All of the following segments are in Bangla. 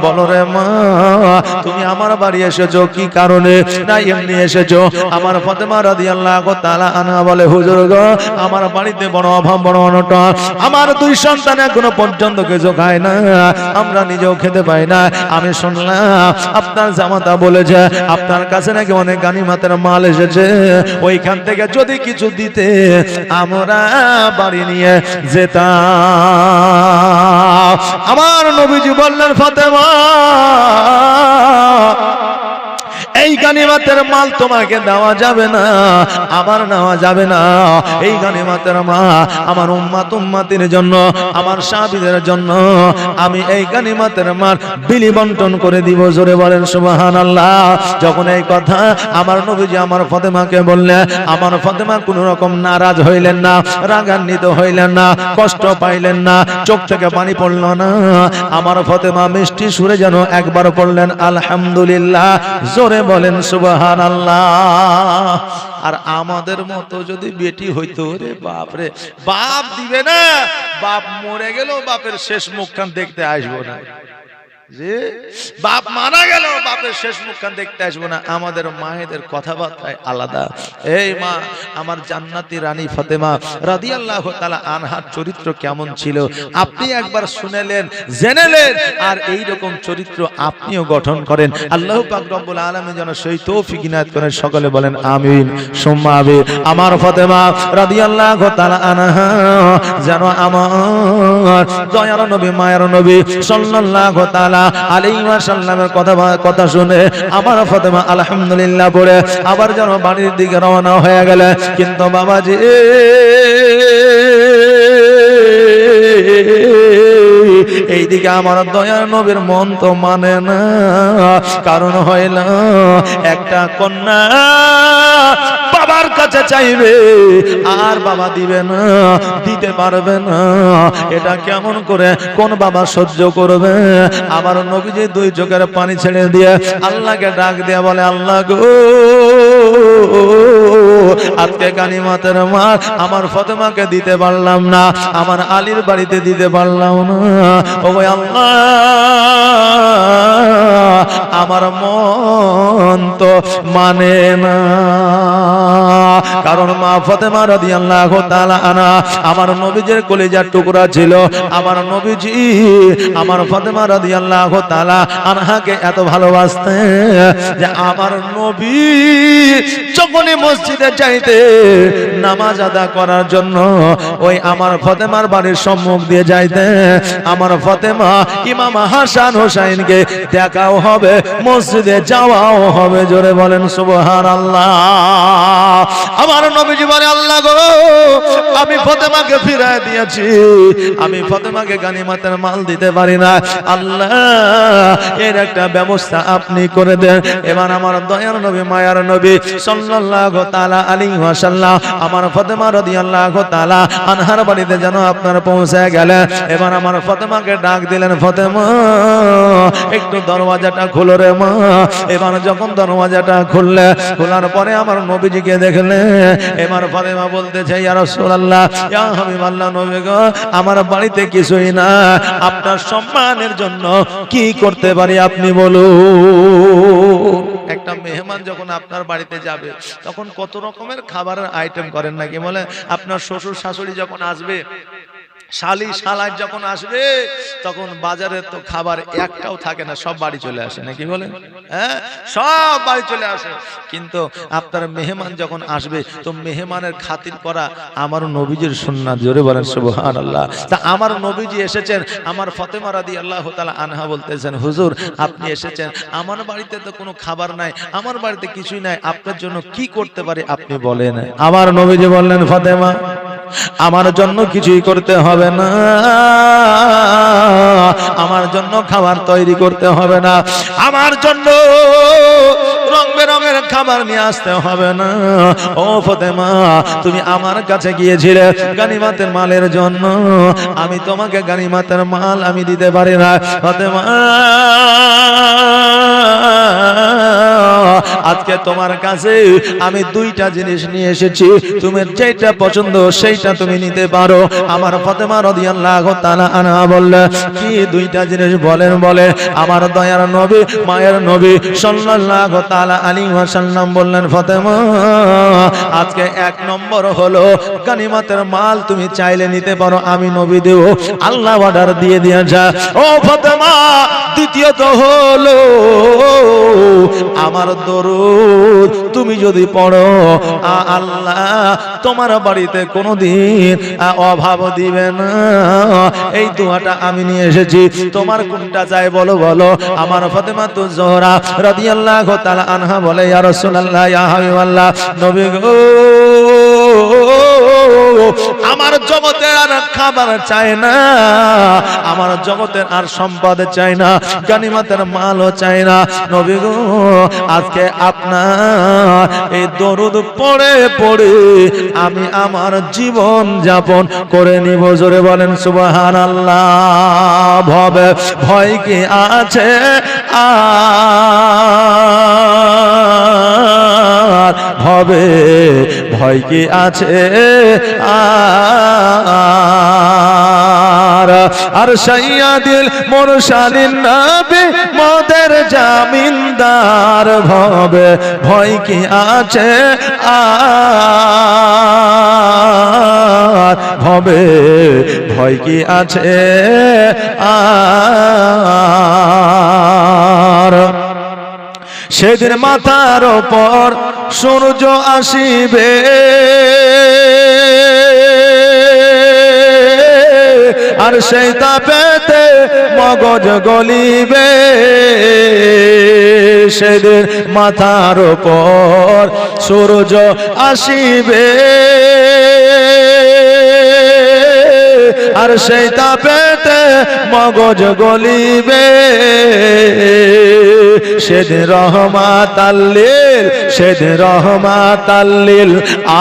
বলো রে মা, তুমি আমার বাড়ি এসেছো কি কারণে? না এমনি এসেছো? আমার ফাতেমা রাদিয়াল্লাহু তাআলা আনহা বলে, হুজুর গো, আমার বাড়িতে বড় অভাব, বড় অনটন। আমার দুই সন্তান এখনো পর্যন্ত কিছু খায় না, আমরা নিজেও খেতে পাই না। আমি শুনলাম আপনার জামাতা বলেছে আপনার কাছে নাকি অনেক গানিমাতের মাল এসেছে, ওইখান থেকে যদি কিছু দিতে আমরা বাড়ি নিয়ে যেতাম। আমার নবীজি বললেন, ফাতেমা, এই গানিমাতের মাল তোমাকে দেওয়া যাবে না, আমার নেওয়া যাবে না। এই গানিমাতের মাল আমার উম্মতের জন্য, আমার সাহাবীদের জন্য আমি এই গানিমাতের মাল বিলি বন্টন করে দিব। জোরে বলেন সুবহানাল্লাহ। যখন এই কথা আমার নবীজি আমার ফাতেমাকে বললেন, আমার ফাতেমা কোনো রকম নারাজ হইলেন না, রাগান্বিত হইলেন না, কষ্ট পাইলেন না, চোখ থেকে পানি পড়ল না। আমার ফাতেমা মিষ্টি সুরে যেন একবার পড়লেন আলহামদুলিল্লাহ। জোরে বলেন সুবহানাল্লাহ। আর আমাদের মতো যদি বেটি হইতো, রে বাপ রে, বাপ দিবে না, বাপ মরে গেলেও বাপের শেষ মুখখান দেখতে আসবো না। যে বাপ মারা গেল বাপের শেষ মুখখান দেখতে আসবো না। আমাদের মায়েদের কথাবার্তায় আলাদা। এই মা, আমার জান্নাতি রানী ফাতেমা রাদিয়াল্লাহু তাআলা আনহার চরিত্র কেমন ছিল আপনি একবার শুনেলেন, জেনেলেন, আর এই রকম চরিত্র আপনিও গঠন করেন। আল্লাহ পাক রব্বুল আলামিন যেন সেই তৌফিক ইনায়াত করেন। সকলে বলেন আমিন সুম্মা আমিন। আমার ফাতেমা রাদিয়াল্লাহু তাআলা আনহা যেন আমার দয়ার নবী, মায়ের নবী সাল্লাল্লাহু তাআলা আলাইহি ওয়াসাল্লামের কথা শুনে আমার ফাতেমা আলহামদুলিল্লাহ পড়ে আবার যেন বাড়ির দিকে রওনা হয়ে গেল। কিন্তু বাবাজি, এইদিকে আমার দয়ার নবীর মন তো মানে না। কারণ হইল একটা কন্যা বাবার কাছে চাইবে আর বাবা দিবে না, দিতে পারবে না। এটা কেমন করে কোন বাবা সহ্য করবে? আমার নবীজি দুই চোখের পানি ছেড়ে দিয়ে আল্লাহকে ডাক দিয়ে বলে, আল্লাহ গো, আজকে গানিমাতের মাল আমার ফাতেমাকে দিতে পারলাম না, আমার আলীর বাড়িতে দিতে পারলাম না। ও আল্লাহ, আমার মন তো মানে না। কারণ মা ফাতেমা রাদিয়াল্লাহু তাআলা আনহা আমার নবীজির কলিজার টুকরা ছিল। আমার নবীজি আমার ফাতেমা রাদিয়াল্লাহু তাআলা আনহাকে এত ভালোবাসতেন যে আমার নবী যখনই মসজিদে যাইতে নামাজ আদা করার জন্য ওই আমার ফাতেমার বাড়ির সম্মুখ দিয়ে যাইতে, আমার ফাতেমা ইমাম হাসান হোসাইনকে দেখাও হবে, মসজিদে যাওয়াও হবে। জোরে বলেন সুবহানাল্লাহ। আমার নবীজি বলে, আল্লাহ গো, আমি ফাতেমাকে ফিরায় দিয়েছি, আমি ফাতেমাকে গানিমাতের মাল দিতে পারি না। আল্লাহ, এর একটা ব্যবস্থা আপনি করে দেন। এবার আমার দয়ার নবী, মায়ার নবী সাল্লাল্লাহু তাআলা আলাইহি ওয়াসাল্লাম আমার ফাতেমা রাদিয়াল্লাহু তাআলা আনহার বাড়িতে যেন আপনার পৌঁছে গেলেন। এবার আমার ফাতেমাকে ডাক দিলেন, ফাতেমা, একটু দরওয়াজাটা খুলো রে মা। এবার যখন দরওয়াজাটা খুললে, খোলার পরে আমার নবীজিকে দেখলে, এবার ফাতেমা বলতেছে, ইয়া রাসূলুল্লাহ, ইয়া হাবিবাল্লাহ, নবী গো, আমার বাড়িতে কিছুই না, আপনার সম্মানের জন্য কি করতে পারি আপনি বলুন। একটা মেহমান যখন আপনার বাড়িতে যাবে তখন কত রকমের খাবারের আইটেম করেন নাকি বলে? আপনার শ্বশুর শাশুড়ি যখন আসবে, শালি শালার যখন আসবে, তখন বাজারে তো খাবার একটাও থাকে না, সব বাড়ি চলে আসে নাকি বলেন? হ্যাঁ, সব বাড়ি চলে আসে। কিন্তু আপনার মেহমান যখন আসবে তো মেহমানের খাতির করা আমার নবীজির সুন্নাত। জোরে বলেন সুবহানাল্লাহ। তা আমার নবীজি এসেছেন, আমার ফাতেমা রাদিয়াল্লাহু তাআলা আনহা বলতেছেন, হুজুর আপনি এসেছেন, আমার বাড়িতে তো কোনো খাবার নাই, আমার বাড়িতে কিছুই নাই, আপনার জন্য কি করতে পারি আপনি বলেন। আমার নবীজি বললেন, ফাতেমা, আমার জন্য কিছুই করতে হবে না, আমার জন্য খাবার তৈরি করতে হবে না, আমার জন্য রং বেরঙের খাবার নিয়ে আসতে হবে না। ও ফাতেমা, তুমি আমার কাছে গিয়েছিলে গানিমাতের মালের জন্য, আমি তোমাকে গানিমাতের মাল আমি দিতে পারি না। ফাতেমা, আজকে তোমার কাছে আমি দুইটা জিনিস নিয়ে এসেছি, তুমি যেটা পছন্দ সেইটা তুমি নিতে পারো। আমার ফাতেমা রাদিয়াল্লাহু তাআলা আনহা বললেন, কি দুইটা জিনিস বলেন? বলে আমার দয়ার নবী মায়ের নবী সাল্লাল্লাহু তাআলা আলাইহি ওয়াসাল্লাম বললেন, ফাতেমা আজকে এক নম্বর হলো গনিমতের মাল তুমি চাইলে নিতে পারো, আমি নবী দেব, আল্লাহ অর্ডার দিয়ে দিয়েছে। ও ফাতেমা দ্বিতীয়ত হলো আমার দরুদ তুমি যদি পড়ো আল্লাহ তোমার বাড়িতে কোনোদিন অভাব দিবে না। এই দোয়াটা আমি নিয়ে এসেছি, তোমার কোনটা চাই বলো বলো। আমার ফাতেমাতুজ জোহরা রাদিয়াল্লাহু তাআলা আনহা বলে, ইয়া রাসূলুল্লাহ ইয়া হাবিবাল্লাহ, নবী গো আমার জগতের আর খাবার চাই না, আমার জগতের আর সম্পদ চাই না, গনিমতের মালও চাই না। নবী গো আজকে আপনার এই দরুদ পড়ে পড়ে আমি আমার জীবন যাপন করে নিব। জোরে বলেন সুবহানাল্লাহ। ভবে ভয় কি আছে আর ভবে ভয় কি আছে আর সাইয়্যিদুল মুরসালিন নবী মোদের জামিনদার ভবে ভয় কি আছে আর ভবে ভয় কি আছে আর সেদিন মাথার উপর সূর্য আসিবে, আর সেই তাপেতে মগজ গলিবে। সেদিন মাথার উপর সূর্য আসিবে, আর সেই তাপেতে মগজ গলিবে। সেদিন রহমাতাল্লিল, সেদিন রহমাতাল্লিল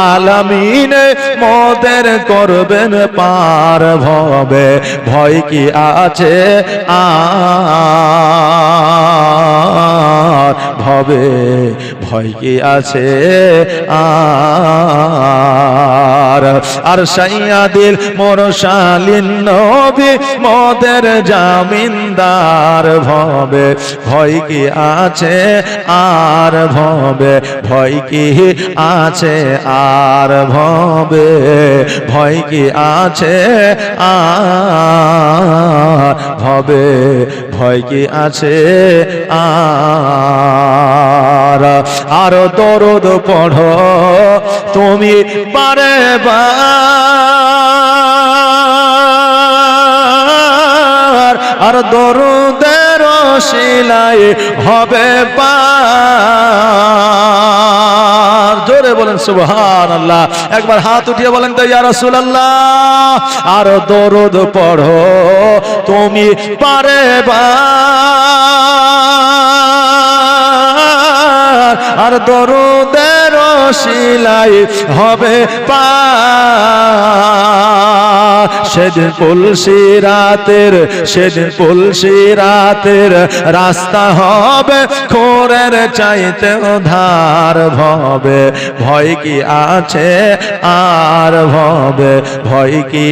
আলামিন মোদের করবেন পার ভবে ভয় কি আছে আর ভবে ভয় কি আছে আর সাইয়্যিদুল মুরসালিন নবী মোদের জামিনদার ভবে ভয় কি আছে আর ভবে ভয় কি আছে আর ভবে ভয় কি আছে আর ভবে ভয় কি আছে আর দরুদ পড়ো তুমি বারে বার, আর দরুদের শিলাই হবে পার। জোরে বলেন সুবহানাল্লাহ। একবার হাত উঠিয়ে বলেন তো ইয়া রাসূলুল্লাহ। আর দরুদ পড়ো তুমি বারে বার, আর দরুদের শিলাই হবে পার। সেদিন পুলসিরাতের, সেদিন পুলসিরাতের রাস্তা হবে খোরের চাইতে ধার ভবে ভয় কি আছে আর ভবে ভয় কি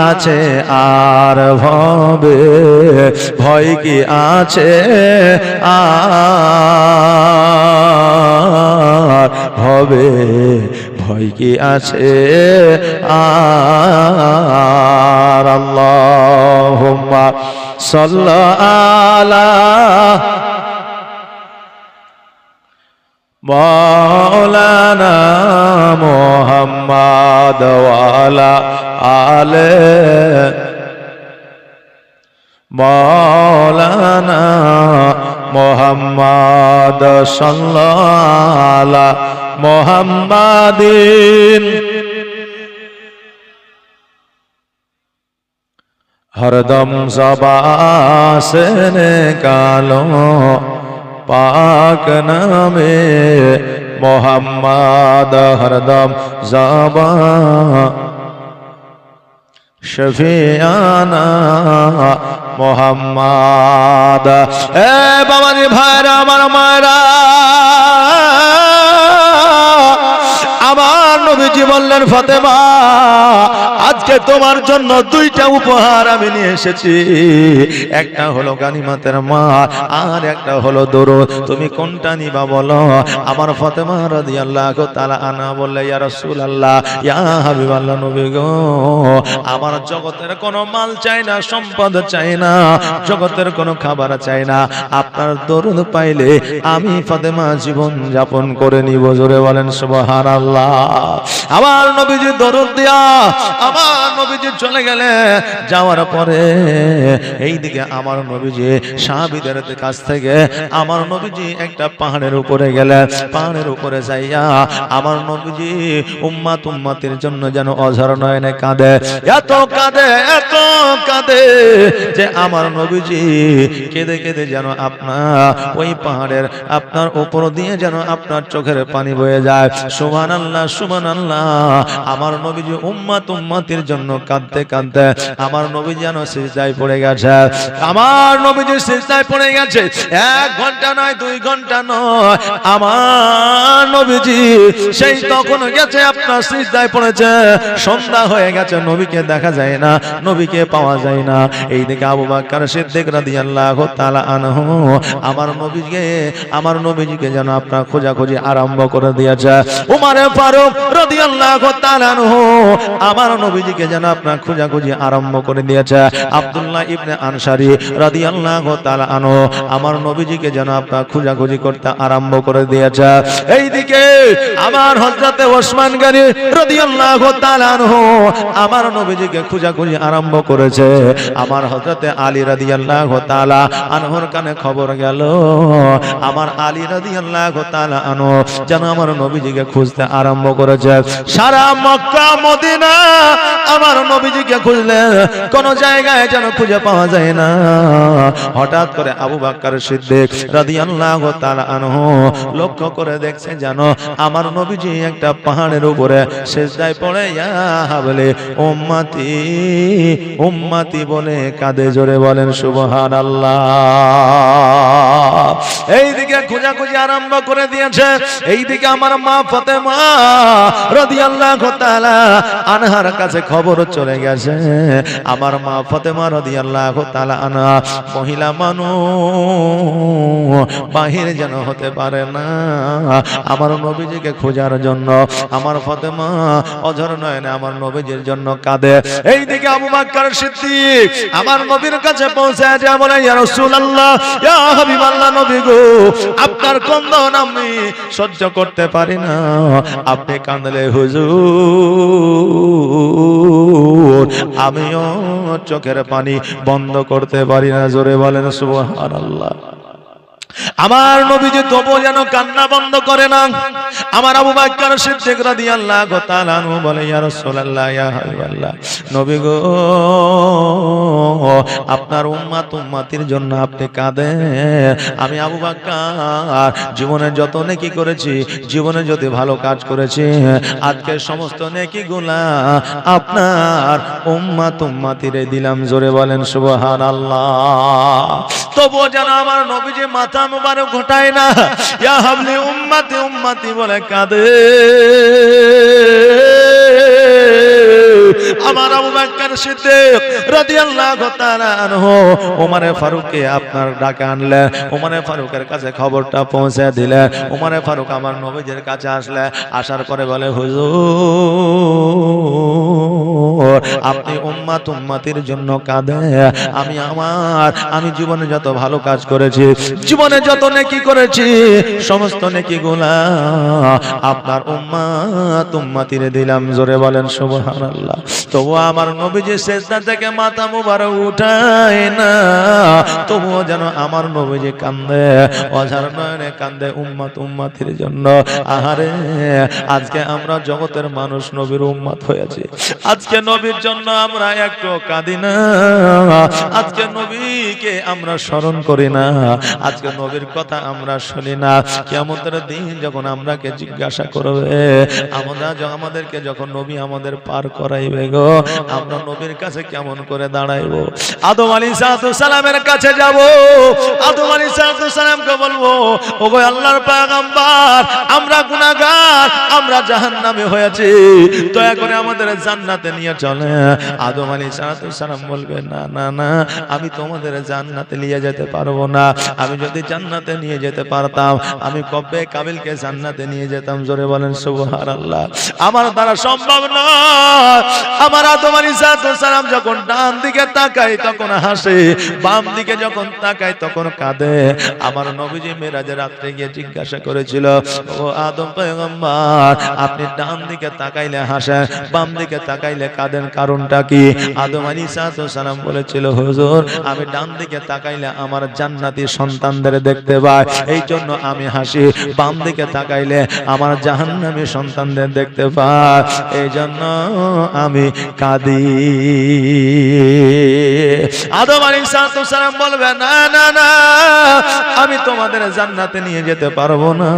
আছে আর ভবে ভয় কি আছে আর ভবে ভয় কি আছে আর। আল্লাহুম্মা সাল্লি আলা মাওলানা মুহাম্মাদ ওয়া আলা আলে মাওলানা মুহাম্মাদ সাল্লাল্লাহু আলা মুহাম্মাদিন। हरदम ज़बां से निकालो पाक नामे मोहम्मद, हरदम ज़बां শফিয়ানা মুহাম্মদ। এ বাবাজি ভাইরা, আমার মায়েরা, আমার নবীজি বললেন, ফাতেমা আজকে তোমার জন্য দুইটা উপহার আমি নিয়ে এসেছি। একটা হলো গানিমাতের মাল, আর একটা হলো দরুদ। তুমি কোনটা নিবা বলো? আমার ফাতেমা রাদিয়াল্লাহু তাআলা আনহা বললে, ইয়া রাসূলুল্লাহ, ইয়া হাবিবাল্লাহ, নবী গো, আমার জগতের কোনো মাল চাই না, সম্পদ চাই না, জগতের কোনো খাবার চাই না, আপনার দরুদ পাইলে আমি ফাতেমা জীবন যাপন করে নিব। জোরে বলেন সুবহানাল্লাহ। আমার নবীজি দরুদ দিয়া আমার নবীজি চলে গেলে, যাওয়ার পরে এইদিকে আমার নবীজি সাহাবীদের কাছ থেকে আমার নবীজি একটা পাহাড়ের উপরে গেলে, পাহাড়ের উপরে যাইয়া আমার নবীজি উম্মতের জন্য যেন অঝর নয়নে কাঁদে, এত কাঁদে, এত কাঁদে যে আমার নবীজি কেঁদে কেঁদে যেন আপনার ওই পাহাড়ের আপনার উপর দিয়ে যেন আপনার চোখের পানি বয়ে যায়। সুবহানাল্লাহ, সুবহানাল্লাহ। আমার নবীজি উম্মতের জন্য কাঁদতে কাঁদতে আমার নবী যেন সিজদায় পড়ে গেছে। আমার নবীজি সিজদায় পড়ে গেছে। 1 ঘন্টা নয়, 2 ঘন্টা নয়, আমার নবীজি সেই তখন গেছে আপনার সিজদায় পড়েছে। সন্ধ্যা হয়ে গেছে, নবীকে দেখা যায় না, নবীকে পাওয়া যায় না। এইদিকে আবু বকর সিদ্দিক রাদিয়াল্লাহু তাআলা আনহু আমার নবীজিকে যেন আপনার খোঁজাখুঁজি আরম্ভ করে দিয়েছে। উমর ফারুক রাদিয়াল্লাহু তাআলা আনহু আমার নবীজিকে যেন আপনার খোঁজাখুঁজি আরম্ভ করে দিয়েছে। আব্দুল্লাহ ইবনে আনসারী রাদিয়াল্লাহু তাআলা আনহু আমার নবীজিকে যেন আপনার খোঁজাখুঁজি করতে আরম্ভ করে দিয়েছে। এইদিকে আমার হযরতে ওসমান গনি রাদিয়াল্লাহু তাআলা আনহু আমার নবীজিকে খোঁজাখুঁজি আরম্ভ করেছে। আমার হযরতে আলী রাদিয়াল্লাহু তাআলা আনহুর কানে খবর গেল, আমার আলী রাদিয়াল্লাহু তাআলা আনহু যেন আমার নবীজিকে খুঁজতে আরম্ভ করেছে। সারা মক্কা মদিনা আমার নবীজিকে খুঁজলে কোন জায়গায় যেন খুঁজে পাওয়া যায় না। হঠাৎ করে আবু বকর সিদ্দিক রাদিয়াল্লাহু তাআলা আনহু লক্ষ্য করে দেখছে যেন আমার নবীজি একটা পাহাড়ের উপরে সিজদায় পড়ে ইয়া হাবলে উম্মতি উম্মতি বলে কাঁদে। জোরে বলেন সুবহানাল্লাহ। এইদিকে খোঁজাখুঁজি আরম্ভ করে দিয়েছে। এইদিকে আমার মা ফাতেমা রাদিয়াল্লাহু তাআলা আনহার কাছে খবর চলে গেছে। আমার মা ফাতেমা রাদিয়াল্লাহু তাআলা আনহা মহিলা মানুষ, বাহির যেন হতে পারে না আমার নবীজিকে খোঁজার জন্য। আমার ফাতেমা অঝর নয়নে আমার নবীজির জন্য কাঁদে। এইদিকে আবু বকর সিদ্দিক আমার নবীর কাছে পৌঁছে যায়, বলে, ইয়া রাসূলুল্লাহ, ইয়া হাবিবাল্লাহ, নবী গো, আপনার ক্রন্দন আমি সহ্য করতে পারি না, আপনি কাঁদলে হুজুর আমিও চোখের পানি বন্ধ করতে পারি না। জোরে বলেন সুবহানাল্লাহ। আমার নবীজি তবু যেন কান্না বন্ধ করে না। আমার আবু বকর সিদ্দিক রাদিয়াল্লাহু তাআলা আনহু বলে, ইয়া রাসূলুল্লাহ, ইয়া হাবিবাল্লাহ, নবী গো, আপনার উম্মতির জন্য আপনি কাঁদেন। আমি আবু বকর জীবনে যত নেকি করেছি, জীবনে যত ভালো কাজ করেছি, আজকে সমস্ত নেকিগুলা আপনার উম্মতিরে দিলাম। জোরে বলেন সুবহানাল্লাহ। তবু যেন আমার নবীজি মাথা মুবারক ঘটায় না, ইয়া হাবলি উম্মতি উম্মতি বলে কাঁদে। আমার আবু বকর সিদ্দিক রাদিয়াল্লাহু তাআলা আনহু ওমর ফারুককে আপনার ডাকে আনলেন। ওমর ফারুকের কাছে খবরটা পৌঁছে দিলেন। ওমর ফারুক আমার নবীজির কাছে আসলে, আসার পরে বলে, হুজুর আপনি উম্মতির জন্য কাঁদেন। আমি জীবনে যত ভালো কাজ করেছি, জীবনে যত নেকি করেছি, সমস্ত নেকিগুলা আপনার উম্মতিরে দিলাম। জোরে বলেন সুবহানাল্লাহ। তবু আমার নবীজি সিজদা থেকে মাথা মুবারক উঠায় না, তবুও যেন আমার নবীজি কান্দে, অঝার নয়নে কান্দে উম্মতির জন্য। আহারে, আজকে আমরা জগতের মানুষ নবীর উম্মত হয়েছে, আজকে নবীর জন্য আমরা একটু কাঁদি না, আজকে নবীকে আমরা স্মরণ করি না, আজকে নবীর কথা আমরা শুনি না। কিয়ামতের দিন যখন আমরাকে জিজ্ঞাসা করবে, আমাদেরকে যখন নবী আমাদের পার করাইবে গো, আমরা নবীর কাছে কেমন করে দাঁড়াইবো? আদম আলাইহিস সালামের কাছে যাব, আদম আলাইহিস সালামকে বলবো, ওগো আল্লাহর পয়গম্বর, আমরা গুনাহগার, আমরা জাহান্নামে হয়েছি, দয়া করে আমাদের জান্নাতে নিয়ে চলে। আদম আলাইহিস সালাম বলবে, না না না, আমি তোমাদের জান্নাতে নিয়ে যেতে পারবো না। আমি যদি জান্নাতে নিয়ে যেতে পারতাম, আমি কবে কাবিলকে জান্নাতে নিয়ে যেতাম। জোরে বলেন সুবহানাল্লাহ। আমার দ্বারা সম্ভব নয়। আমার আদম আলাইহিস সালাম যখন ডান দিকে তাকায় তখন হাসে, বাম দিকে যখন তাকায় তখন কাঁদে। আমার নবীজি মেরাজের রাত্রে গিয়ে জিজ্ঞাসা করেছিল, ও আদম পয়গম্বর, আপনি ডান দিকে তাকাইলে হাসেন, বাম দিকে তাকাইলে কাঁদেন, কারণটা কি? আদম আলাইহিস সালাম বলেছিল, হুজুর, আমি ডান দিকে তাকাইলে আমার জান্নাতি সন্তানদের দেখতে পাই, এই জন্য আমি হাসি। বাম দিকে তাকাইলে আমার জাহান্নামী সন্তানদের দেখতে পাই, এই জন্য আমি কাঁদি। আদম আলাইহিস সালাম বলবে, না না না, আমি তোমাদের জান্নাতে নিয়ে যেতে পারবো না।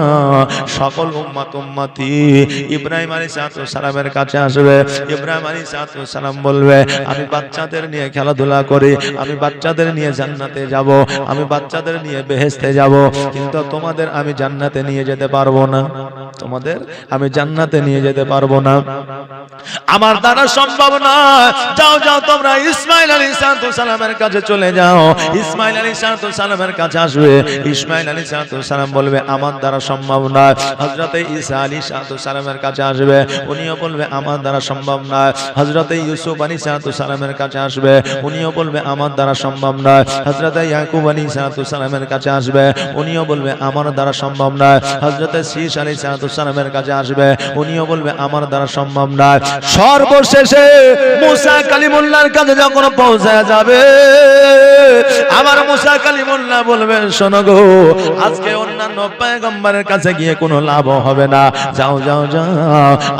সকল উম্মতি ইব্রাহিম আলাইহিস সালামের কাছে আসবে। ইব্রাহিম আলাইহিস সালাম বলবে, আমি বাচ্চাদের নিয়ে খেলাধুলা করি, আমি বাচ্চাদের নিয়ে জান্নাতে যাব, আমি বাচ্চাদের নিয়ে বেহেশতে যাব, কিন্তু তোমাদের আমি জান্নাতে নিয়ে যেতে পারবো না, তোমাদের আমি জান্নাতে নিয়ে যেতে পারবো না, আমার দ্বারা সম্ভব নয়। যাও যাও, তোমরা ইসমাইল আলাইহিস সালামের কাছে চলে যাও। ইসমাইল আলাইহিস সালামের কাছে আসবে। ইসমাইল আলাইহিস সালাম বলবে, আমার দ্বারা সম্ভব নয়। হযরতে ঈসা আলাইহিস সালামের কাছে আসবে, উনিও বলবে, আমার দ্বারা সম্ভব নয়। হযরতে ইউসুফ আলাইহিস সালামের কাছে আসবে, উনিও বলবে, আমার দ্বারা সম্ভব নয়। হযরতে ইয়াকুব আলাইহিস সালামের কাছে আসবে, উনিও বলবে, আমার দ্বারা সম্ভব নয়। হযরতে শীশ আলাইহিস সালামের কাছে আসবে, উনিও বলবে, আমার দ্বারা সম্ভব নয়। সর্বশেষে মুসা কালিমুল্লাহর কাছে যখন পৌঁছে যাবে, আমার মুসা কালিমুল্লাহ বলবেন, শোনো গো, আজকে অন্যান্য পয়গম্বরের কাছে গিয়ে কোনো লাভ হবে না, যাও যাও যাও,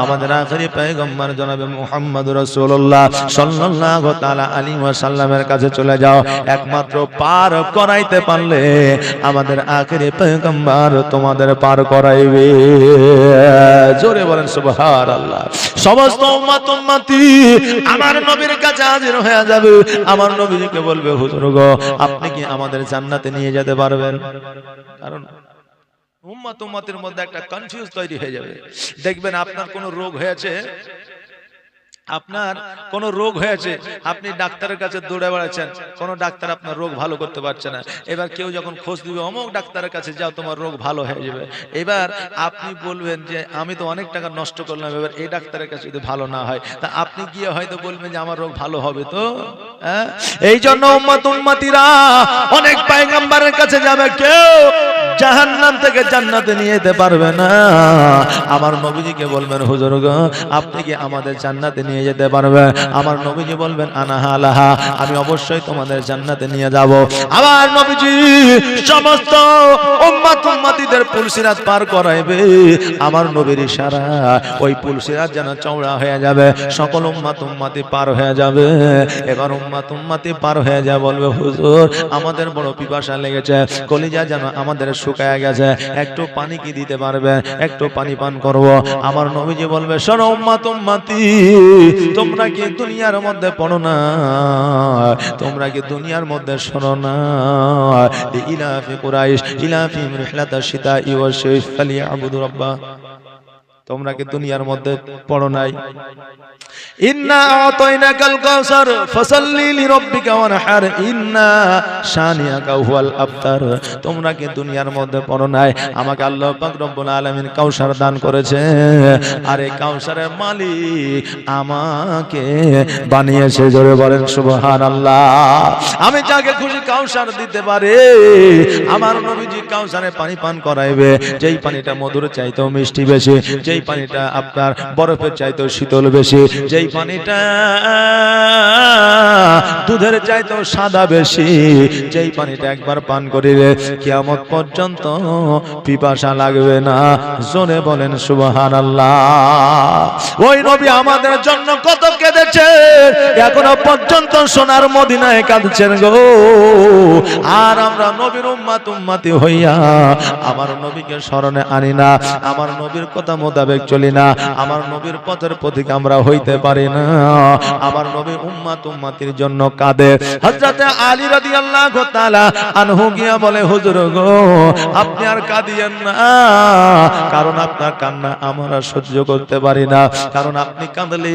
আমাদের আখেরি পয়গম্বর জনাবে মুহাম্মদুর রাসূলুল্লাহ সাল্লাল্লাহু তাআলা আলাইহি ওয়াসাল্লামের কাছে চলে যাও। একমাত্র পার করাইতে পারলে আমাদের আখেরি পয়গম্বর তোমাদের পার করাইবে। জোরে বলেন সুবহানাল্লাহ। সমস্ত উম্মতি আমার নবীর কাছে হাজির হয়ে যাবে। আমার নবীকে বলবে, হুজুর গো, আপনি কি আমাদের জান্নাতে নিয়ে যেতে পারবেন? কারণ উম্মতের মধ্যে একটা কনফিউজ তৈরি হয়ে যাবে। দেখবেন আপনার কোনো রোগ হয়েছে, আপনার কোনো রোগ হয়েছে, আপনি ডাক্তারের কাছে দৌড়ে বেড়াচ্ছেন, কোন ডাক্তার আপনার রোগ ভালো করতে পারছে না। এবার কেউ যখন খোঁজ দিবে, অমুক ডাক্তারের কাছে যাও, তোমার রোগ ভালো হয়ে যাবে। এবার আপনি বলবেন যে আমি তো অনেক টাকা নষ্ট করলাম, এবার এই ডাক্তারের কাছে যদি ভালো না হয়, তা আপনি গিয়ে হয়তো বলবেন যে আমার রোগ ভালো হবে। তো এই জন্য উম্মতিরা অনেক পয়গম্বরের কাছে যাবে, কেউ জাহান্নাম থেকে জান্নাতে নিয়ে যেতে পারবে না। আমার নবীজিকে বলবেন, হুজুর গো, আপনি কি আমাদের জান্নাতে নিয়ে যেতে পারবে? আমার নবীজি বলবেন, আনাহা লাহা, আমি অবশ্যই তোমাদের জান্নাতে নিয়ে যাব। আমার নবীজি সমস্ত উম্মতিদের পুলসিরাত পার করাইবে। আমার নবীর ইশারা, ওই পুলসিরাত যেন চওড়া হয়ে যাবে, সকল উম্মতি পার হয়ে যাবে। এবার উম্মতি পার হয়ে যায়, বলবে, হুজুর, আমাদের বড় পিপাসা লেগেছে, কলিজা যেন আমাদের শুকায় গেছে, একটু পানি কি দিতে পারবে? একটু পানি পান করব। আমার নবীজি বলবে, শোনো উম্মতি, তোমরা কি দুনিয়ার মধ্যে পড়ো না? তোমরা কি দুনিয়ার মধ্যে শোনো না? ইলাফি কুরাইশ ইলাফি রিহলাতাশ শিতাই ওয়াশ শাইফ ফালিয়াবুদু রাব্বা। তোমরা কি দুনিয়ার মধ্যে পড়ো নাই? ইন্না আতাইনাকাল কাউসার ফাসাল্লি লিরাব্বিকা ওয়ানহার ইন্না শানিয়াকা হুয়াল আবতার। তোমরা কি দুনিয়ার মধ্যে পড়ো নাই, আমাকে আল্লাহ পাক রব্বুল আলামিন কাউসার দান করেছে, আর এই কাউসারের মালিক আমাকে বানিয়েছে। জোরে বলেন সুবহানাল্লাহ। আমি যাকে খুশি কাউসার দিতে পারে। আমার নবীজি কাউসারে পানি পান করাইবে, যেই পানিটা মধুর চাইতেও মিষ্টি বেশি, যেই পানিটা আপনার বরফের চাইতেও শীতল বেশি, যেই পানিটা দুধের চাইতেও সাদা বেশি, যেই পানিটা একবার পান করিলে কিয়ামত পর্যন্ত পিপাসা লাগবে না। জোরে বলেন সুবহানাল্লাহ। ওই নবী আমাদের জন্য কত কেঁদেছে, এখনো পর্যন্ত সোনার মদিনায় কাঁদছেন গো। আর আমরা নবীর উম্মতি হইয়া আমার নবীকে স্মরণে আনি না, আমার নবীর কথা মোতাবেক মোতাবেক চলি না, আমার নবীর পথের পথিক আমরা হইতে পারি না। আমার নবী উম্মাত উম্মতির জন্য কাঁদে। হযরত আলী রাদিয়াল্লাহু তাআলা আনহু গিয়া বলে, হুজুর গো, আপনি আর কাঁদিয়েন না, কারণ আপনার কান্না আমরা সহ্য করতে পারি না। কারণ আপনি কাঁদলে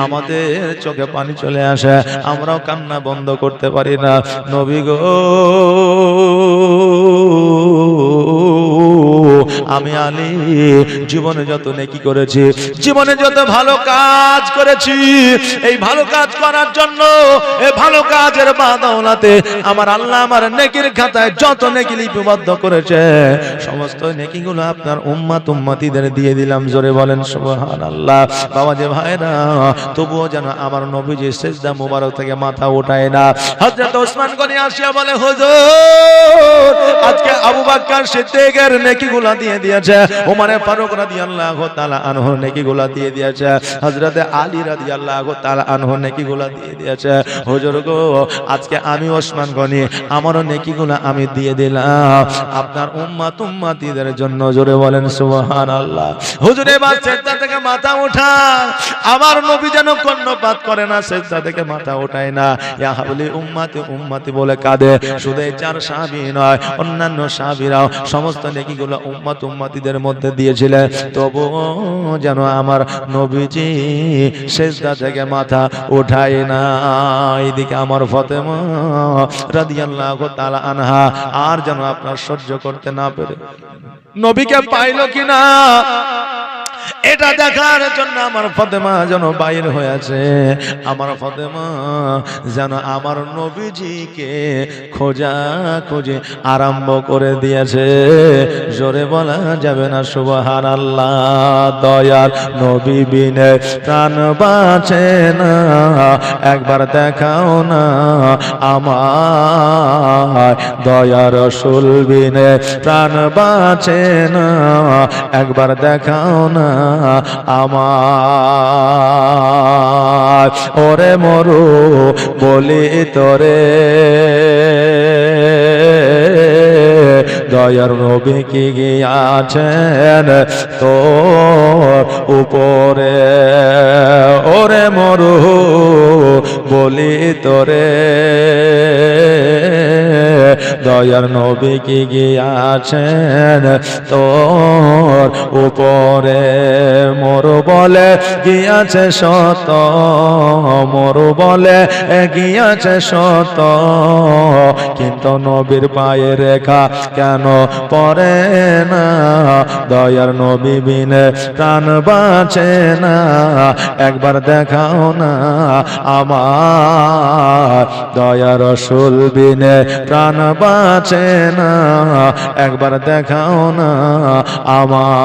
আমাদের চোখে পানি চলে আসে, আমরাও কান্না বন্ধ করতে পারি না। নবী গো, আমি আলী জীবনে যত নেকি করেছি, জীবনে যত ভালো কাজ করেছি, এই ভালো কাজ করার জন্য, এই ভালো কাজের বাদৌলাতে আমার আল্লাহ আমার নেকির খাতায় যত নেকি লিপিবদ্ধ করেছে, সমস্ত নেকিগুলো আপনার উম্মত উম্মতিদের দিয়ে দিলাম। জোরে বলেন সুবহানাল্লাহ। বাবা যে ভাইরা, তবুও যেন আমার নবীজি সিজদা মুবারক থেকে মাথা উঠায় না। হযরত ওসমান গনি আসিয়া বলে, হুজুর, আজকে আবু বকর সিদ্দিকের নেকিগুলো দিয়ে দিয়েছে, ওমর ফারুক রাদিয়াল্লাহু তাআলা আনহুর নেকিগুলো দিয়ে দিয়েছে, হযরত আলী রাদিয়াল্লাহু তাআলা আনহুর নেকিগুলো দিয়ে দিয়েছে। হুজুর গো, আজকে আমি ওসমান গনি, আমারও নেকিগুলো আমি দিয়ে দিলাম আপনার উম্মত উম্মতিদের জন্য। জোরে বলেন সুবহানাল্লাহ। হুজুর এবার সিজদা থেকে মাথা উঠান, আমার নবী যেন কর্ণপাত করে না, সিজদা থেকে মাথা উঠায় না। ইয়া হাবলি উম্মতি উম্মতি বলে কাঁদে। শুধু এই চার সাহাবী নয়, অন্যান্য সাহাবীরাও সমস্ত নেকিগুলো উম্মত উম্মতিদের মধ্যে দিয়েছিলেন, তবুও যেন আমার নবীজি সিজদা থেকে মাথা উঠায় না। এইদিকে আমার ফাতেমা রাদিয়াল্লাহু তাআলা আনহা আর যেন আপনার সহ্য করতে না পেরে নবীকে পাইল কিনা এটা দেখার জন্য আমার ফাতেমা যেন বাইর হয়েছে। আমার ফাতেমা যেন আমার নবীজিকে খোঁজা খুঁজে আরম্ভ করে দিয়েছে। জোরে বলা যাবে না সুবহানাল্লাহ। দয়ার নবী বিনে প্রাণ বাঁচে না, একবার দেখাও না আমার। দয়ার রাসূল বিনে প্রাণ বাঁচে না, একবার দেখাও না আমার। ওরে মরু বলি তোরে, দয়ার নবী কি গিয়াছেন তোর উপরে। ওরে মরু বলি তোরে, দয়ার নবী কি গিয়াছেন তোর উপরে। মোর বলে গিয়াছে শত, মোর বলে গিয়াছে শত, কিন্তু নবীর পায়ে রেখা কেন পড়ে না। দয়ার নবী বিনে প্রাণ বাঁচে না, একবার দেখাও না আমার। দয়ার রাসূল বিনে প্রাণ বাঁচে না, একবার দেখাও না আমার।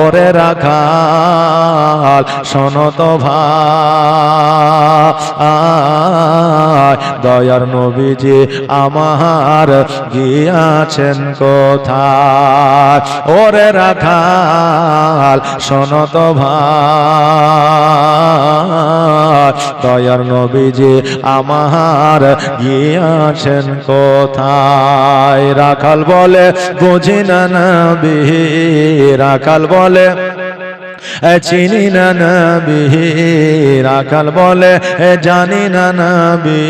ওরে রাখাল শোনো তো ভাই, দয়ার নবীজি আমার গিয়াছেন কোথায়। ওরে রাখাল শোনো তো ভাই, দয়ার নবীজি আমার গিয়াছেন কোথায়। রাখাল বলে বুঝি না নবী, রাখাল বলে চিনি না নবী, রাখাল বলে জানি না নবী।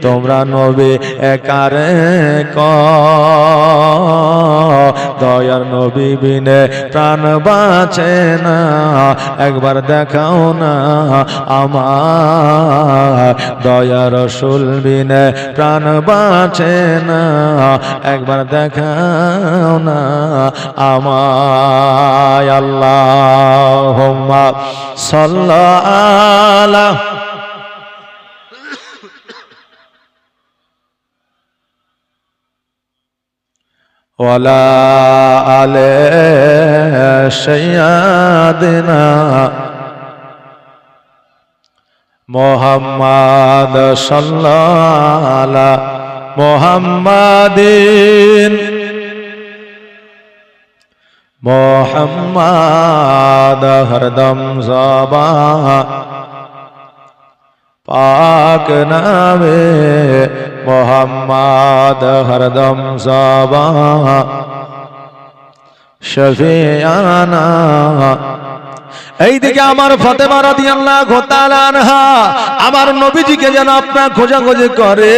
তোমরা নবী কারে কও, দয়ার নবী বিনে প্রাণ বাঁচে না, একবার দেখাও না আমার। দয়ার রাসূল বিনে প্রাণ বাঁচে না, একবার দেখাও না আমায়। আল্লাহুম্মা সাল্লি আলা ওয়ালা আলে সাইয়্যিদিনা মুহাম্মাদ সাল্লাল্লাহু আলা মুহাম্মাদিন मोहम्मद हरदम ज़बा पाक नामे मोहम्मद हरदम ज़बा শফিয়ানা। এইদিকে আমার ফাতেমা রাদিয়াল্লাহু তাআলা আনহা আমার নবীজিকে যেন আপনার খোঁজাখুঁজি করে।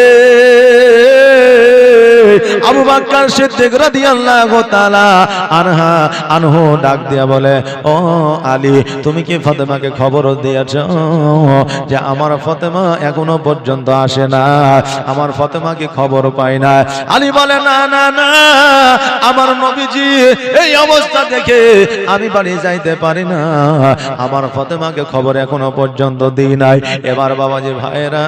আবু বকর সিদ্দিক রাদিয়াল্লাহু তাআলা আনহু ডাক দিয়া বলে, ও আলী, তুমি কি ফাতেমাকে খবর দিয়েছো যে আমার ফাতেমা এখনো পর্যন্ত আসে না, আমার ফাতেমা কি খবর পায় না? আলী বলে, না না না, আমার নবীজি এই অবস্থা দেখে আমি বাড়ি যাইতে পারি না, আমার ফাতেমাকে খবর এখনো পর্যন্ত দিই নাই। এবার বাবাজি ভাইরা,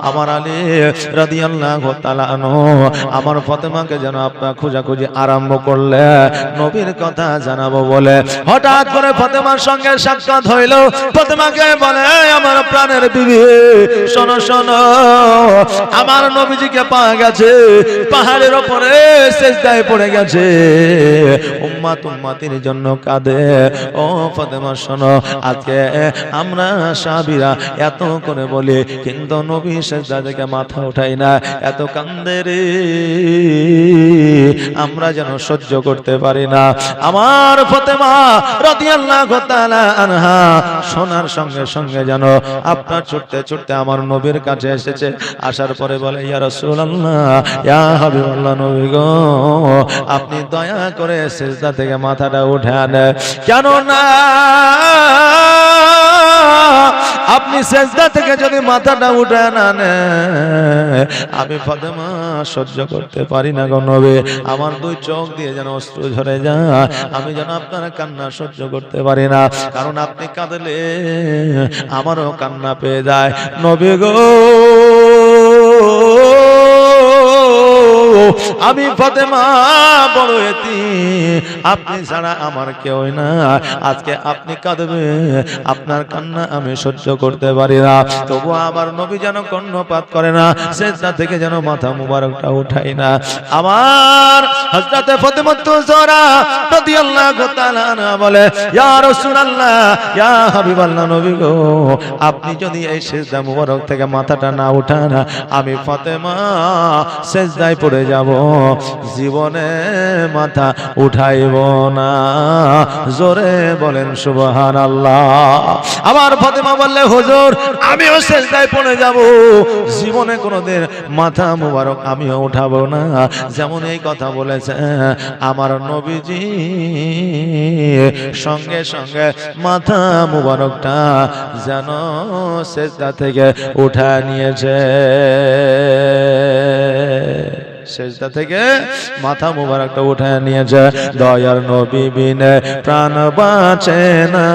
আমার আলী রাদিয়াল্লাহু তাআলা আনহু আমার ফাতেমাকে যেন আপনার খোঁজাখুঁজি আরম্ভ করলে নবীর কথা জানাবো বলে হঠাৎ করে ফাতেমার সঙ্গে সাক্ষাৎ হইল। ফাতেমাকে বলে, আমার প্রাণের বিবি, শোনো শোনো, আমার নবীজিকে পাওয়া গেছে, পাহাড়ের উপরে সিজদায় পড়ে গেছে, উম্মাত উম্মাতির জন্য কাঁদে। ও ফাতেমা শোনো, আজকে আমরা সাহাবীরা এত করে বলি, কিন্তু নবী সিজদা থেকে মাথা উঠাই না, এত কান্দে রে, আমরা যেন সহ্য করতে পারি না। আমার ফাতেমা রাদিয়াল্লাহু তাআলা আনহা শোনার সঙ্গে সঙ্গে যেন আপনার ছুটতে ছুটতে আমার নবীর কাছে এসেছে। আসার পরে বলে, ইয়া রাসূলুল্লাহ, ইয়া হাবিবাল্লাহ, নবী গো, আপনি দয়া করে সিজদা থেকে মাথাটা উঠান, কেন না আপনি সিজদা থেকে যদি মাথাটা উঠে না আমি ফাতেমা সহ্য করতে পারি না গো নবী, আমার দুই চোখ দিয়ে যেন অশ্রু ঝরে যায়, আমি যেন আপনার কান্না সহ্য করতে পারি না, কারণ আপনি কাঁদলে আমারও কান্না পেয়ে যায়। নবী গো, আমি ফাতেমা বড় এতিম, আপনি ছাড়া আমার কেউ না, আজকে আপনি কাঁদবেন, আপনার কান্না আমি সহ্য করতে পারি না। তবু আমার নবী যেন কর্ণপাত করে না, সিজদা থেকে যেন মাথা মুবারকটা উঠাই না। আমার হযরতে ফাতেমাতুজ জোহরা রাদিয়াল্লাহু তাআলা আনহা বলে, ইয়া রাসূলুল্লাহ, ইয়া হাবিবাল্লাহ, নবী গো, আপনি যদি এই সিজদা মুবারক থেকে মাথাটা না উঠান, আমি ফাতেমা সিজদায় পড়ে যাব, জীবনে মাথা উঠাইব না। জোরে বলেন সুবহানাল্লাহ। আমার ফাতেমা বললে, হুজুর, আমিও সিজদায় পড়ে যাব, জীবনে কোনোদিন মাথা মুবারক আমিও উঠাবো না। যেমন এই কথা বলেছে আমার নবীজি, সঙ্গে সঙ্গে মাথা মুবারকটা যেন সিজদা থেকে উঠা নিয়েছে, সিজদা থেকে মাথা মুবারকটা উঠায় নিয়েছে। দয়ার নবী বিনে প্রাণ বাঁচে না,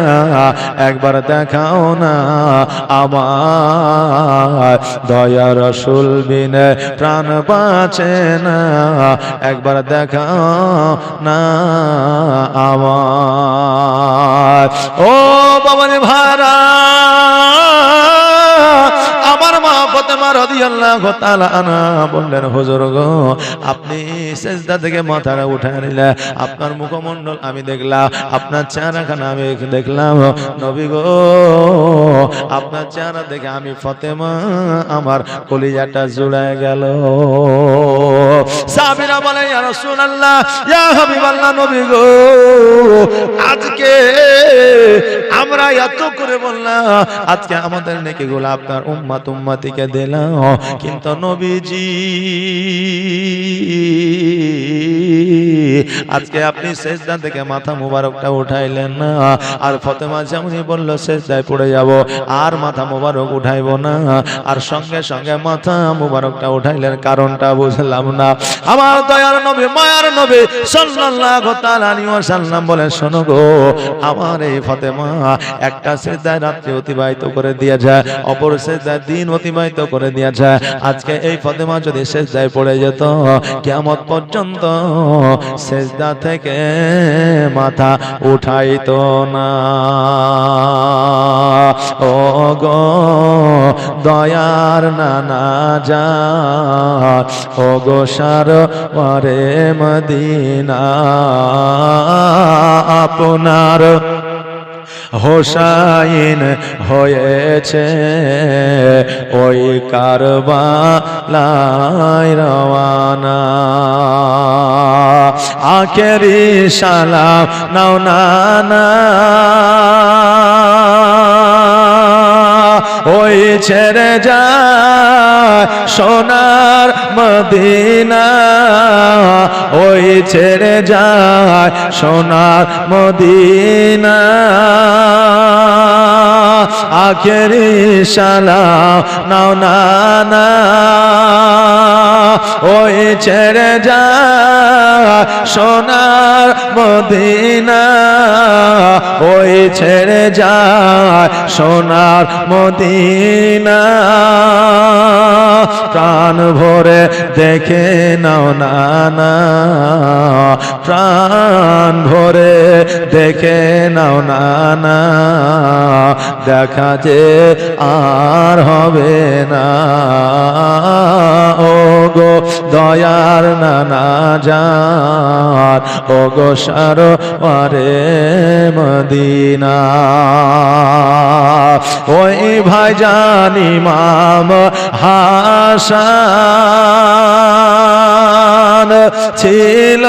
একবার দেখাও না আমার, দয়ার রাসূল বিনে প্রাণ বাঁচে না, একবার দেখাও না আমার। ও বাবারে ভাইরা, আমার মা ফাতেমা রাদিয়াল্লাহু তাআলা আনহা বললেন, হুজুর গো, আপনি সিজদা থেকে মাথাটা উঠায় নিলে, আপনার মুখমণ্ডল আমি দেখলাম, আপনার চেহারাখানা আমি দেখলাম, নবী গো, আপনার চেহারা দেখে আমি ফাতেমা আমার কলিজাটা জুড়ায় গেল। সাহাবীরা বলে, ইয়া রাসূলুল্লাহ, ইয়া হাবিবাল্লাহ, নবী গো, আজকে আমরা এত করে বললাম, আজকে আমাদের নেকিগুলো আপনার উম্মত উম্মতিকে দিলাম, কিন্তু নবীজি আজকে আপনি সিজদা থেকে মাথা মুবারকটা উঠাইলেন না, আর ফাতেমা যেমনই বলল সিজদায় পড়ে যাব, আর মাথা মুবারক উঠাইব না, আর সঙ্গে সঙ্গে মাথা মুবারকটা উঠাইলেন, কারণটা বুঝলাম না। আমার দয়ার নবী, মায়ার নবী সাল্লাল্লাহু তাআলা আলাইহি ওয়াসাল্লাম বলে, শোনো গো, আমার এই ফাতেমা একটা সিজদায় রাত্রি অতিবাহিত করে দিয়েছে, অপর সিজদায় দিন অতিবাহিত করে দিয়েছে, আজকে এই ফাতেমা যদি সিজদায় পড়ে যেত, কিয়ামত পর্যন্ত সিজদা থেকে মাথা উঠাইতো না। ও গো দয়ার নানা জান, ও গো সারওয়ারে মদিনা, আপনার হোসাইন হয়েছে ওই কারবালায় রওয়ানা। আখেরি সালাম নাও নানা ওই ছেড়ে যায় সোনার মদিনা, ওই ছেড়ে যায় সোনার মদিনা। আখেরি সালাম নাও নানা ওই ছেড়ে যায় সোনার মদিনা, ওই ছেড়ে যায় সোনার মদিনা। প্রাণ ভরে দেখে নাও নানা, প্রাণ ভরে দেখে নাও নানা, দেখা যে আর হবে না। ও গো দয়ার নানা জান, ও গো সরওয়ারে মদিনা। ওই ভাইজান ইমাম হাসান ছিল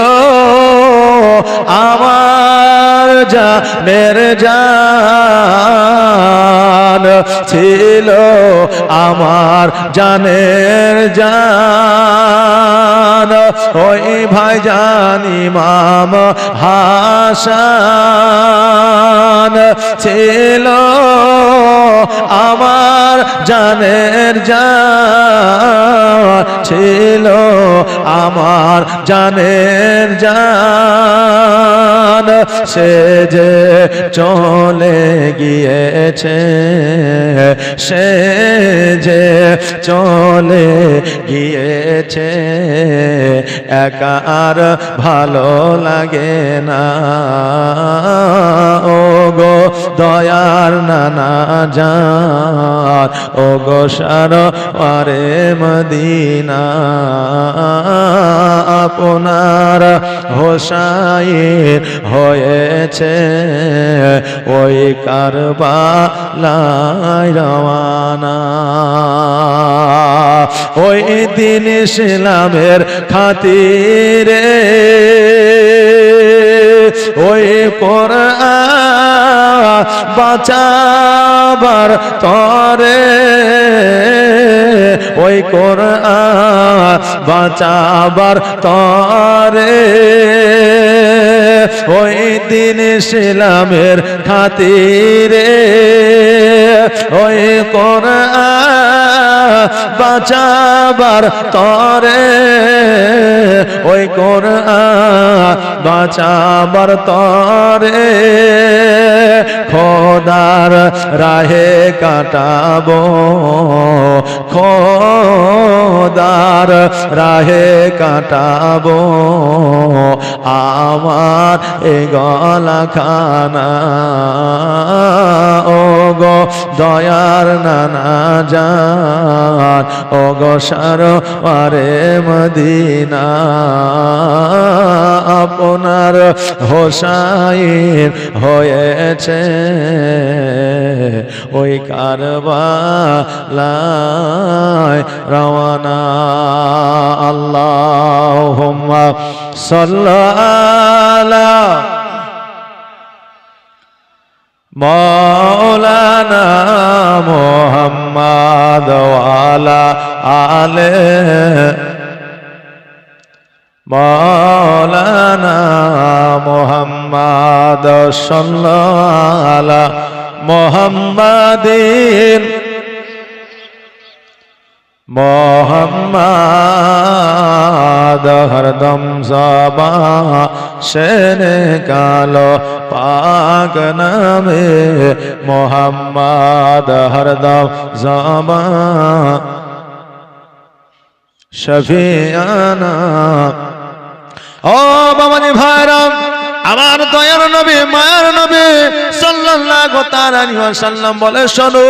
আমার জানের জান, ছিল আমার জানের জান। ওই ভাইজান ইমাম হাসান ছিল আমার জানের জান, ছিল আমার জানের জান। সে যে চলে গিয়েছে, সে যে চলে গিয়েছে, একা আর ভালো লাগে না। ও গো দয়ার নানা জান, ও গো সরওয়ারে মদিনা। আপনার হোসাইন হয়েছে ওই কারবালায় রওয়ানা। ওই দিন ইসলামের খাতিরে ওই কোরআন বাঁচাবার তরে, ওই কোরআন বাঁচাবার তরে, ওই দিন ইসলামের খাতিরে ওই কোরআন বাঁচাবার তরে, ওই কোরআন বাঁচাবার তরে। খোদার রাহে কাটাবো, খোদার রাহে কাটাবো আমার এ গলা খানা। ও গো দয়ার নানা জান, ও গো সরওয়ারে মদিনা। আপনার হোসাইন হয়েছে ওই কারবালায় রওয়ানা। আল্লাহুম্মা সাল্লি আলা মাওলানা মুহাম্মদ ওয়া আলা আলে মাওলানা মুহাম্মদ সাল্লাল্লাহু আলা মুহাম্মাদিন মোহাম্মদ হরদম ज़बान से निकालो पाक नामे मोहम्मद हरदम ज़बान शफियाना। ओ बाबानी भाईराम আমার দয়ার নবী মায়ার নবী সাল্লাল্লাহু তাআলা আলাইহি ওয়াসাল্লাম বলে শোনো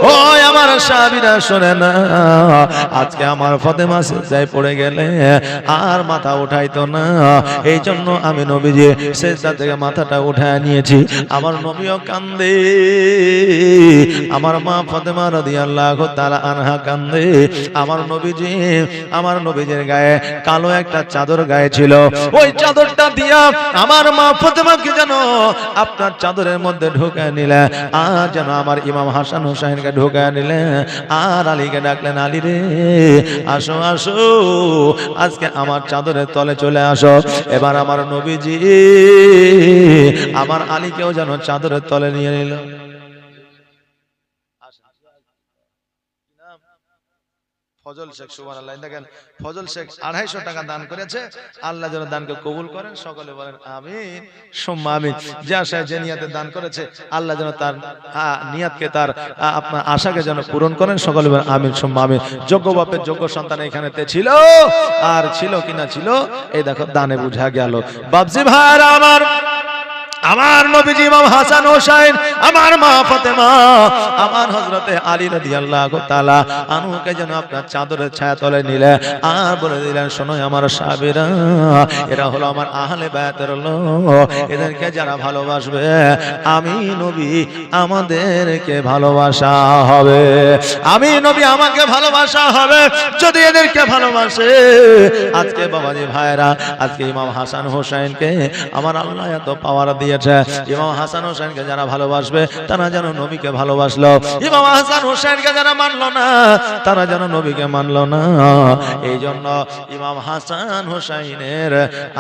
ও আমার সাহাবীরা শুনে না আজকে আমার ফাতেমা সিজদায় পড়ে গেলে আর মাথা উঠাইতো না এই জন্য আমি নবীজি সিজদা থেকে মাথাটা উঠায় নিয়েছি আমার নবীও কান্দে আমার মা ফাতেমা রাদিয়াল্লাহু তাআলা আনহা কান্দে আমার নবীজির গায়ে কালো একটা চাদর গায়ে ছিল ওই চাদরটা দিয়া আমার মা ফাতেমাকে যেন আপনার চাদরের মধ্যে ঢোকায় নিলে আর যেন আমার ইমাম হাসান হোসেনকে ঢোকায় নিলে আর আলীকে ডাকলেন আলী রে আসো আসো আজকে আমার চাদরের তলে চলে আসো এবার আমার নবীজি আমার আলীকেও যেন চাদরের তলে নিয়ে নিল ফজল শেখ সুবহানাল্লাহ দেখেন ফজল শেখ 250 টাকা দান করেছে আল্লাহ যেন দানকে কবুল করেন সকলে বলেন আমিন সুম্মা আমিন যে আশায় যে নিয়তে দান করেছে আল্লাহ যেন তার নিয়তকে তার আপনার আশাকে যেন পূরণ করেন সকলে বলেন আমিন সুম্মা আমিন যোগ্য বাপের যোগ্য সন্তান এখানেতে ছিল আর ছিল কিনা ছিল এই দেখো দানে বুঝা গেল বাপজি ভাইরা আমার নবীজি ইমাম হাসান হোসেন আমার মা ফাতেমা আমার হযরতে আলী রাদিয়াল্লাহু তাআলা আনহুকে যেন আপনার চাদরের ছায়া তলে নিলে আর বলে দিলেন শোনো আমার সাহাবীরা এরা হলো আমার আহলে বায়াতের লোক এদেরকে যারা ভালোবাসবে আমি নবী আমাদেরকে ভালোবাসা হবে আমি নবী আমাকে ভালোবাসা হবে যদি এদেরকে ভালোবাসে আজকে বাবাজি ভাইরা আজকে ইমাম হাসান হোসেনকে আমার আল্লাহ এত পাওয়ার দিয়ে ইমাম হাসান হোসেনকে যারা ভালোবাসবে তারা যেন নবীকে ভালোবাসলো ইমাম হাসান হোসেনকে যারা মানলো না তারা যেন নবীকে মানলো না এই জন্য ইমাম হাসান হোসেনের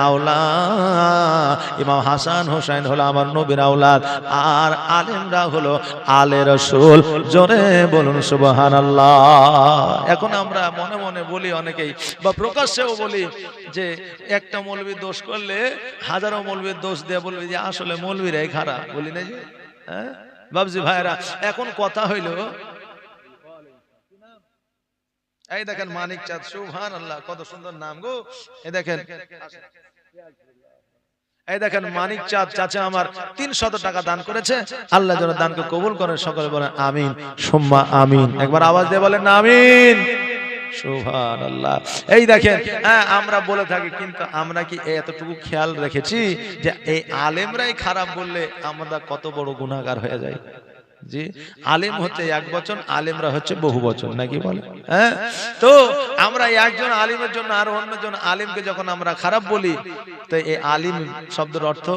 আওলাদ ইমাম হাসান হোসেন হলো আমার নবীর আওলাদ আর আলেমরা হলো আলে রাসূল জোরে বলুন সুবহানাল্লাহ এখন আমরা মনে মনে বলি অনেকেই বা প্রকাশ্যেও বলি যে একটা মৌলবী দোষ করলে হাজারো মৌলবীর দোষ দিয়ে বলবে যে আসলে মৌলবীরাই খারাপ বলি না যে হ্যাঁ বাবজি ভাইরা এখন কথা হইল এই দেখেন মানিক চাঁদ সুবহানাল্লাহ কত সুন্দর নাম গো এই দেখেন মানিক চাঁদ চাচা আমার 300 টাকা দান করেছে আল্লাহ যেন দানকে কবুল করেন সকলে বলেন আমিন সুম্মা আমিন একবার আওয়াজ দিয়ে বলেন আমিন সুবহানাল্লাহ এই দেখেন আমরা বলে থাকি কিন্তু আমরা কি এতটুকু খেয়াল রেখেছি যে এই আলেমরাই খারাপ বললে আমরা কত বড় গুনাহগার হয়ে যায় জি আলেম হচ্ছে এক বচন আলেমরা হচ্ছে বহু বচন নাকি বলে হ্যাঁ তো আমরা একজন আলিমের জন্য আর অন্যজন আলিমকে যখন আমরা খারাপ বলি তো এই আলিম শব্দের অর্থ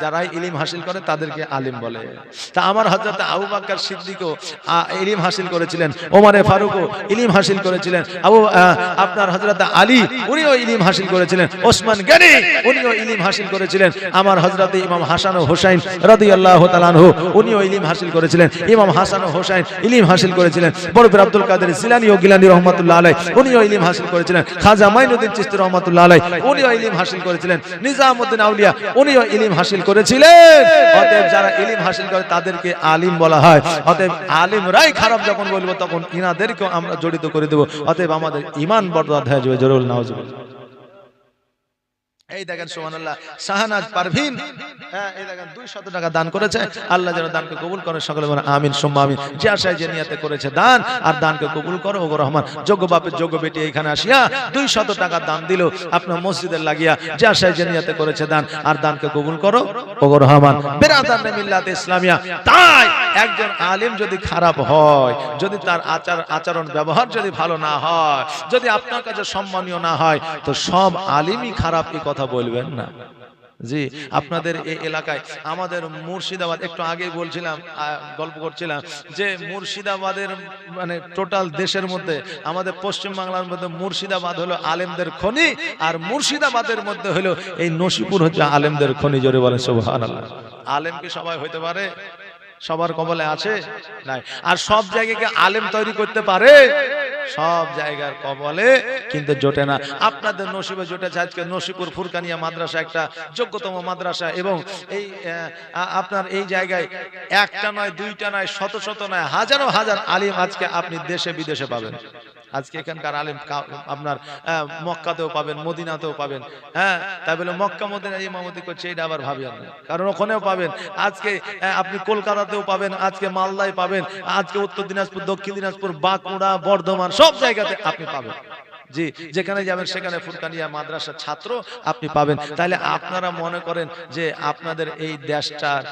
যারা ইলম হাসিল করে তাদেরকে আলিম বলে তা আমার হযরত আবু বকর সিদ্দিকও ইলম হাসিল করেছিলেন ওমর ফারুকও ইলম হাসিল করেছিলেন আপনার হযরত আলী উনিও ইলম হাসিল করেছিলেন ওসমান গনি উনিও ইলম হাসিল করেছিলেন আমার হযরত ইমাম হাসান ও হোসেন রাদিয়াল্লাহু তাআলা আনহু উনিও ইলম হাসিল করেছিলেন ইমাম হাসান ও হোসেন ইলম হাসিল করেছিলেন বড় পীর আব্দুল কাদের জিলানী ও গিলানী রাহমাতুল্লাহ আলাইহি উনিও ইলম হাসিল করেছিলেন খাজা মাইনুদ্দিন চিশতি রাহমাতুল্লাহ আলাইহি উনিও ইলম হাসিল করেছিলেন নিজামউদ্দিন আউলিয়া উনিও ইলম হাসিল করেছিলেন অতএব যারা ইলম হাসিল করে তাদেরকে আলিম বলা হয় অতএব আলিমরাই খারাপ যখন বলবো তখন ইনাদেরকেও আমরা জড়িত করে দেব অতএব আমাদের ঈমান বরবাদ হয়ে যাবে জরুল নাউজুবিল্লাহ এই দেখেন সুবহানাল্লাহ শাহনাজ পারভিন এই দেখেন 200 টাকা দান করেছে আল্লাহ যেন দানকে কবুল করে সকলে বলেন আমিন সুম্মা আমিন যে আশায় যে নিয়তে করেছে দান আর দানকে কবুল করো ওগো রহমান যোগ্য বাপের যোগ্য বেটি এখানে আসিয়া 200 টাকা দান দিল আপনার মসজিদের লাগিয়া যে আশায় যে নিয়তে করেছে দান আর দানকে কবুল করো ওগো রহমান বিরাদার মিল্লাত ইসলামিয়া তাই একজন আলেম যদি খারাপ হয় যদি তার আচরণ ব্যবহার যদি ভালো না হয় যদি আপনার কাছে সম্মানীয় না হয় তো সব আলেমই খারাপ এই কথা বলবেন না জি আপনাদের এই এলাকায় আমাদের মুর্শিদাবাদ একটু আগেই বলছিলাম গল্প করছিলাম যে মুর্শিদাবাদের মানে টোটাল দেশের মধ্যে আমাদের পশ্চিম বাংলার মধ্যে মুর্শিদাবাদ হলো আলেমদের খনি আর মুর্শিদাবাদের মধ্যে হলো এই নসিপুর হচ্ছে আলেমদের খনি জোরে বলেন সুবহানাল্লাহ আলেম কি সবাই হইতে পারে সবার কবলে আছে নাই আর সব জায়গাকে আলেম তৈরি করতে পারে সব জায়গার কবলে কিন্তু জোটে না আপনাদের নসিবে জোটেছে আজকে নসিপুর ফুরকানিয়া মাদ্রাসা একটা যোগ্যতম মাদ্রাসা এবং এই আপনার এই জায়গায় একটা নয় দুইটা নয় শত শত নয় হাজারো হাজার আলিম আজকে আপনি দেশে বিদেশে পাবেন আজকে এখানকার আলেম আপনার মক্কাতেও পাবেন, মদিনাতেও পাবেন। হ্যাঁ, তাই বলে মক্কা মদিনায় ইমামতি করছে এটা আবার ভাবিয়েন না, কারণ ওখানেও পাবেন। আজকে আপনি কলকাতাতেও পাবেন, আজকে মালদায় পাবেন, আজকে উত্তর দিনাজপুর, দক্ষিণ দিনাজপুর, বাঁকুড়া, বর্ধমান সব জায়গাতে আপনি পাবেন। জি, যেখানে যাবেন সেখানে ফুরকানিয়া মাদ্রাসার ছাত্র আপনি পাবেন। তাহলে আপনারা মনে করেন যে আপনাদের এই দেশটার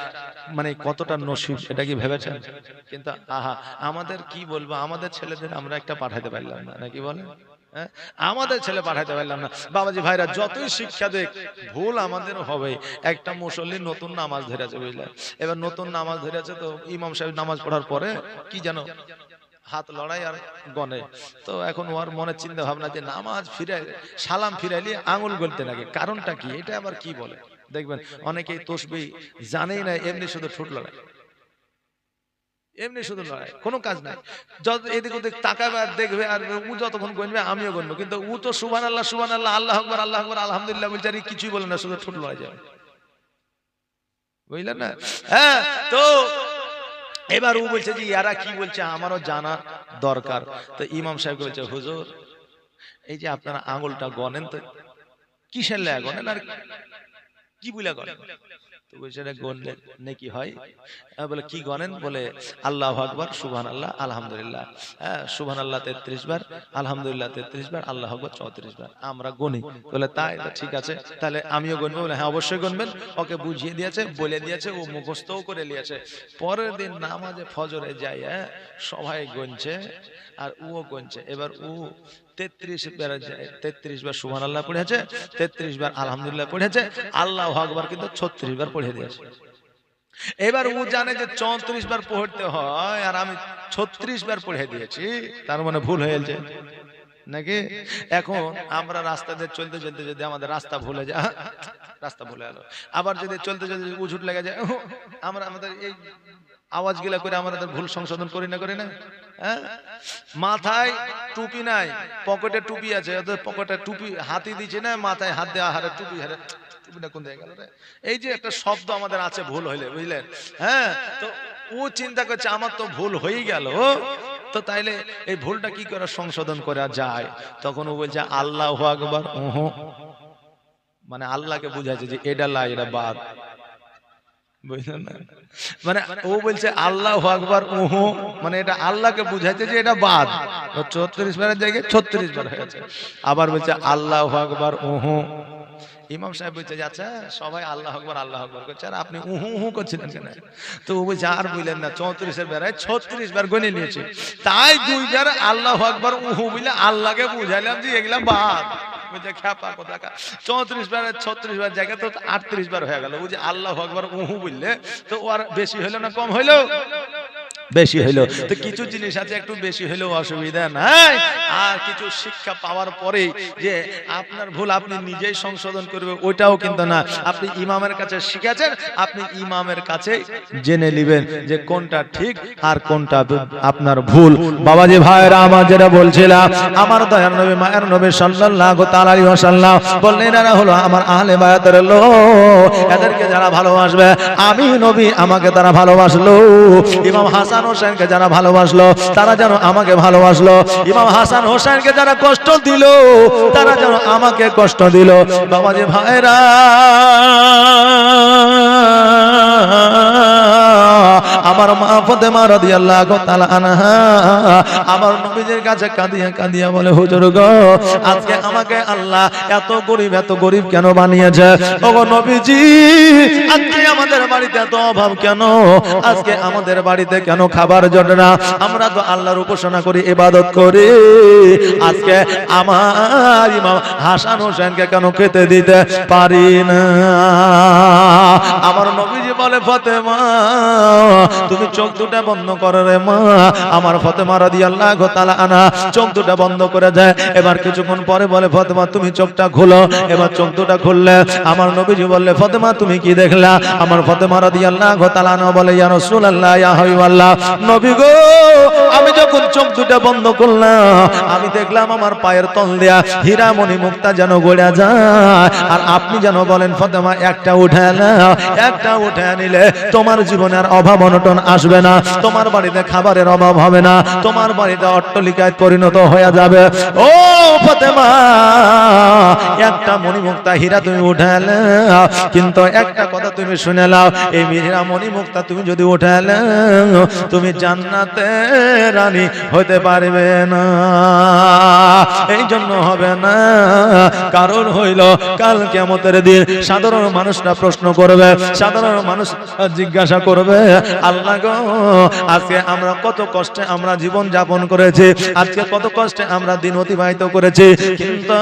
মানে কতটা নসিব, এটা কি ভেবেছেন? কিন্তু আহা, আমাদের কি বলবো, আমাদের ছেলেদের আমরা একটা পাঠাতে পারলাম না, নাকি বলেন? আমাদের ছেলে পাঠাতে পারলাম না। বাবাজি ভাইরা, যতই শিক্ষা দেখ, ভুল আমাদের হবে। একটা মুসল্লি নতুন নামাজ ধরেছে, বুঝলেন? এবার নতুন নামাজ ধরেছে, তো ইমাম সাহেব নামাজ পড়ার পরে কি জানো হাত লড়াই আর গনে। তো এখন ওর মনে চিন্তা ভাবনা যে নামাজ ফিরাই, সালাম ফিরাইলে আঙুল গলতে লাগে, কারণটা কি? এটা আবার কি বলে দেখবেন, অনেকেই তসবিহ জানেই না, এমনি শুধু ঠোঁট লড়াই, এমনি শুধু লড়াই, কোনো কাজ নাই। যত এদিক ওদিক তাকাবে আর দেখবে, আর ও যতক্ষণ গণবে আমিও গণবো, কিন্তু ও তো সুবহানাল্লাহ সুবহানাল্লাহ, আল্লাহু আকবার আল্লাহু আকবার, আলহামদুলিল্লাহ বলছে, আর কিছুই বলে না, শুধু ঠোঁট লড়াই যাবে, বুঝলেন না? হ্যাঁ, তো এবার ও বলছে যে ইয়ারা কি বলছে আমারও জানা দরকার। তো ইমাম সাহেব বলছে, হুজুর এই যে আপনারা আঙুলটা গনেন, তো কিসের লাগা গনেন আর কি বুলা গনেন? তো বলছে এটা গনলে নেকি হয়। বলে কি গনেন? বলে আল্লাহু আকবার, সুবহানাল্লাহ, আলহামদুলিল্লাহ। হ্যাঁ, সুবহানাল্লাহ 33 বার, আলহামদুলিল্লাহ 33 বার, আল্লাহু আকবার 34 বার আমরা গনি। বলে তাই? তো ঠিক আছে, তাহলে আমিও গনবো। বলে হ্যাঁ অবশ্যই গনবেন। ওকে বুঝিয়ে দিয়েছে, বলে দিয়েছে, ও মুখস্থও করে নিয়েছে। পরের দিন নামাজে ফজরে যায়, হ্যাঁ সবাই গনছে আর ও গনছে। এবার ও 33 বার সুবহানাল্লাহ পড়েছে, 33 বার আলহামদুলিল্লাহ পড়েছে, আল্লাহু আকবার কিন্তু 36 বার পড়ে দিয়েছে। এবার ও জানে যে 34 বার পড়তে হয়, আর আমি 36 বার পড়ে দিয়েছি, তার মানে ভুল হয়েছে নাকি? এখন আমরা রাস্তা দিয়ে চলতে চলতে যদি আমাদের রাস্তা ভুলে যায়, রাস্তা ভুলে গেল, আবার যদি চলতে চলতে উঝুট লেগে যায়, আমরা আমাদের এই আওয়াজ গিলা করে আমাদের ভুল সংশোধন করি না? হ্যাঁ, মাথায় টুপি নাই, পকেটে টুপি আছে, পকেটে টুপি হাতি দিচ্ছে না, মাথায় হাত দেওয়া, হারে টুপি, হারে টুপিটা কোন জায়গায় গেল রে? এই যে একটা শব্দ আমাদের আছে ভুল হইলে, বুঝলেন? হ্যাঁ, তো ও চিন্তা করছে আমার তো ভুল হয়ে গেল, তো তাইলে এই ভুলটা কি করে সংশোধন করা যায়? তখন ও বলছে আল্লাহু আকবার, মানে আল্লাহকে বুঝাচ্ছে যে এটা লা, এটা বাদ, বুঝলেন না? মানে ও বলছে আল্লাহু আকবার মানে এটা আল্লাহকে বুঝাচ্ছে যে এটা বাদ। 34 বারের জায়গায় 36 বার হয়েছে। আবার বলছে আল্লাহু আকবার ইমাম সাহেব বলছে যে আচ্ছা সবাই আল্লাহু আকবার করছে, আর আপনি করছিলেন কেন? তো ও বলছে আর বললেন না, 34 বেলায় 36 বার গনে নিয়েছে, তাই 2 বার আল্লাহু আকবার বলে আল্লাহকে বুঝাইলাম যে এগুলা বাদ। 34 বারের 36 বার জায়গা তো 38 বার হয়ে গেল। বুঝি আল্লাহু আকবার বললে তো আর বেশি হইলো না কম হইলো? বেশি হইলো। তো কিছু জিনিস আছে একটু বেশি হইলেও অসুবিধা নাই, আর কিছু শিক্ষা পাওয়ার পরে যে আপনার ভুল আপনি নিজেই সংশোধন করবে ওইটাও কিন্তু না। আপনি ইমামের কাছে শিখেছেন, আপনি ইমামের কাছে জেনে নেবেন যে কোনটা ঠিক আর কোনটা আপনার ভুল। বাবাজি ভাইরা আমার যেটা বলছিলাম, আমার দয়ার নবী মায়ের নবী সাল্লাল্লাহু তাআলা আলাইহি ওয়াসাল্লাম বললেন এরা হলো আমার আহলে বায়াতের লোক, এদেরকে যারা ভালোবাসবে আমি নবী আমাকে তারা ভালোবাসলো। ইমাম হাসান হোসেনকে যারা ভালোবাসলো তারা যেন আমাকে ভালোবাসলো, ইমাম হাসান হোসেনকে যারা কষ্ট দিল তারা যেন আমাকে কষ্ট দিল। বাবাজি ভাইরা আমার মা ফাতেমা রাদিয়াল্লাহু তাআলা আনহা আমার নবীজির কাছে কাঁদিয়া কাঁদিয়া বলে হুজুর গো, আজকে আমাকে আল্লাহ এত গরিব কেন বানিয়েছে? ওগো নবীজি, আজকে আমাদের বাড়িতে এত অভাব কেন? আজকে আমাদের বাড়িতে কেন খাবার জোটে না? আমরা তো আল্লাহর উপাসনা করি, ইবাদত করি, আজকে আমার ইমাম হাসান হোসেনকে কেন খেতে দিতে পারি না? আমার নবীজি বলে ফাতেমা তুমি চোখ দুটা বন্ধ করো রে মা। আমার ফাতেমা রাদিয়াল্লাহু তাআলা আনহা চোখ দুটা বন্ধ করে যায়। এবার কিছুক্ষণ পরে বলে ফাতেমা তুমি চোখটা খোলো। এবার চোখ দুটা খুললে আমার নবীজি বললে ফাতেমা তুমি কি দেখলা? আমার ফাতেমা রাদিয়াল্লাহু তাআলা আনহা বলে ইয়া রাসূলুল্লাহ ইয়া হাবিবাল্লাহ, নবী গো আমি যখন চোখ দুটা বন্ধ করলাম আমি দেখলাম আমার পায়ের তল দিয়া হীরা মণি মুক্তা যেন গড়া যায়, আর আপনি যেন বলেন ফাতেমা একটা উঠে নাও, একটা উঠে বানায় নিলে তোমার জীবনে আর অভাব অনটন আসবে না, তোমার বাড়িতে খাবারের অভাব হবে না, তোমার বাড়িতে অট্টালিকায় পরিণত হয়ে যাবে। ও ফাতেমা, একটা মণিমুক্তা হীরা তুমি উঠালে, কিন্তু একটা কথা তুমি শুনে নাও, এই হীরা মণিমুক্তা তুমি যদি উঠালে তুমি জান্নাতে রানী হতে পারবে না। এই জন্য হবে না, কারণ হইল কাল কিয়ামতের দিন সাধারণ মানুষরা প্রশ্ন করবে, সাধারণ মানুষ জিজ্ঞাসা করবে, আল্লাহ গো আজকে আমরা কত কষ্টে আমরা জীবন যাপন করেছি, আজকে কত কষ্টে আমরা দিন অতিবাহিত করেছি, কিন্তু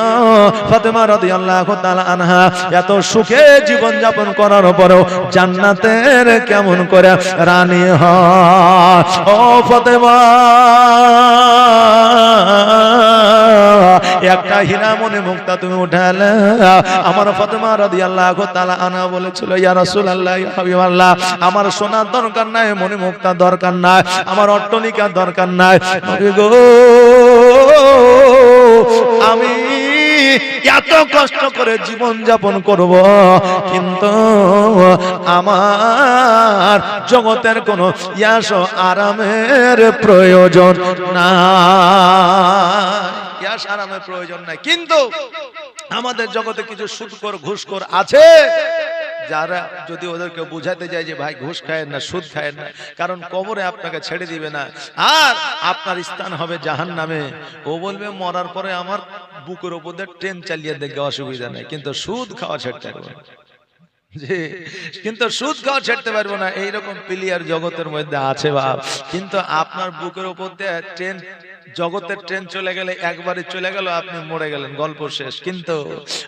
ফাতেমা রাদিয়াল্লাহু তাআলা আনহা এত সুখে জীবন যাপন করার পরেও জান্নাতের কেমন করে রানী হয়। ও ফাতেমা, একটা হীরা মণিমুক্তা তুমি উঠালে। আমার ফাতেমা রাদিয়াল্লাহু তাআলা আনহা বলেছিল, ইয়া রাসূলুল্লাহ, ইয়া হাবিবাল্লাহ, আমার সোনার দরকার নাই, মণিমুক্তা দরকার নাই, আমার অট্টালিকা দরকার নাই, নবী গো আমি এত কষ্ট করে জীবন যাপন করব, কিন্তু আমার জগতের কোনো ইয়াশ আরামের প্রয়োজন নাই, ইয়াশ আরামের প্রয়োজন নাই। কিন্তু আমাদের জগতে কিছু সুদখোর ঘুষখোর আছে, যারা যদি ওদেরকে বুঝাতে যায় যে ভাই ঘুষ খায়েন না, সুদ খায়েন না, কারণ কবরে আপনাকে ছেড়ে দিবে না আর আপনার স্থান হবে জাহান্নামে, ও বলবে মরার পরে আমার বুকের উপর দিয়ে ট্রেন চালিয়ে দেখবে, অসুবিধা নেই, কিন্তু সুদ খাওয়া ছেড়তে পারবে না। কিন্তু সুদ খাওয়া ছেড়তে পারবো না, এইরকম প্লেয়ার জগতের মধ্যে আছে বাপ। কিন্তু আপনার বুকের উপর দিয়ে ট্রেন, জগতের ট্রেন চলে গেলে একবারে চলে গেল, আপনি মরে গেলেন, গল্প শেষ। কিন্তু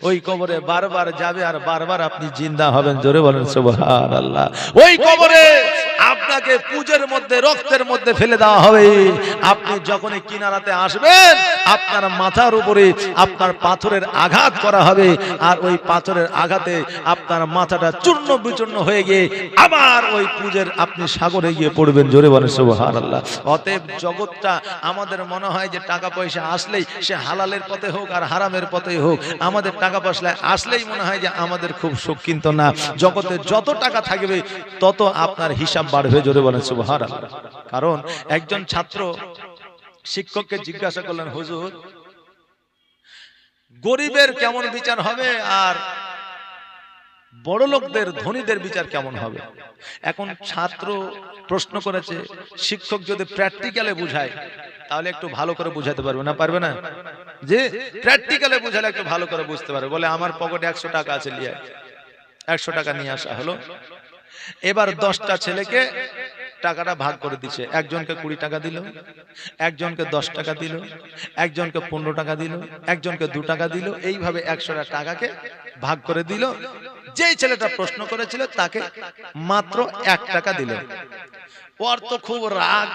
ওই কবরে বারবার যাবে আর বারবার আপনি জিন্দা হবেন, জোরে বলেন সুবহানাল্লাহ। ওই কবরে আপনাকে পুজোর মধ্যে, রক্তের মধ্যে ফেলে দেওয়া হবে। আপনি যখনই কিনারাতে আসবেন, আপনার মাথার উপরে আপনার পাথরের আঘাত করা হবে, আর ওই পাথরের আঘাতে আপনার মাথাটা চূর্ণ বিচূর্ণ হয়ে গিয়ে আবার ওই পুজোর আপনি সাগরে গিয়ে পড়বেন, জোরে বলেন সুবহানাল্লাহ। অতএব জগৎটা আমাদের মনে হয় যে টাকা পয়সা আসলেই, সে হালালের পথে হোক আর হারামের পথে হোক, আমাদের টাকা পয়সা আসলেই মনে হয় যে আমাদের খুব সুখ, কিন্তু না, জগতে যত টাকা থাকবে তত আপনার হিসাব বাড়বে, জোরে বলেন সুবহানাল্লাহ। কারণ একজন ছাত্র শিক্ষককে জিজ্ঞাসা করলেন, হুজুর গরিবের কেমন বিচার হবে আর বড় লোকদের, ধনীদের বিচার কেমন হবে? এখন ছাত্র প্রশ্ন করেছে, শিক্ষক যদি প্র্যাকটিক্যালে বুঝায় তাহলে একটু ভালো করে বুঝাতে পারবে না, পারবে না? যে প্র্যাকটিক্যালে বুঝালে একটু ভালো করে বুঝতে পারবে। বলে আমার পকেটে 100 টাকা আছে, নিয়ে 100 টাকা নিয়ে আসা হলো। এবার 10টা ছেলেকে টাকাটা ভাগ করে দিচ্ছে, একজনকে 20 টাকা দিল, একজনকে 10 টাকা দিল, একজনকে 15 টাকা দিল, একজনকে 2 টাকা দিল, এইভাবে 100টা টাকাকে ভাগ করে দিল। যেই ছেলেটা প্রশ্ন করেছিল তাকে মাত্র 1 টাকা দিল। ওর তো খুব রাগ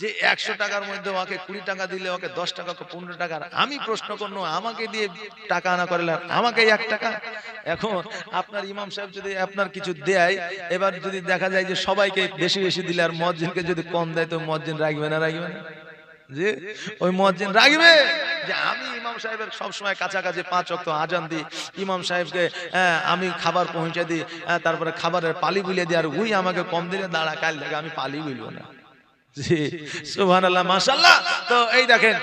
যে 100 টাকার মধ্যে ওকে 20 টাকা দিলে, ওকে 10 টাকা, ওকে 15 টাকা, আমি প্রশ্ন করলো আমাকে দিয়ে টাকা আনা করলেন, আমাকে 1 টাকা। এখন আপনার ইমাম সাহেব যদি আপনার কিছু দেয়, এবার যদি দেখা যায় যে সবাইকে বেশি বেশি দিলে আর মুয়াজ্জিনকে যদি কম দেয়, তো মুয়াজ্জিন রাখবে না, রাখবে না? যে ওই মুয়াজ্জিন রাখবে যে আমি ইমাম সাহেবের সব সময় কাছাকাছি 5 ওয়াক্ত আজান দিই, ইমাম সাহেবকে আমি খাবার পৌঁছে দিই, তারপরে খাবারের পালি বুলিয়ে দিই, আর ওই আমাকে কম দিলে দাঁড়া, কাল থেকে আমি পালি বুলবো না। জি সুবহানাল্লাহ, মাশাআল্লাহ। তো এই দেখেন,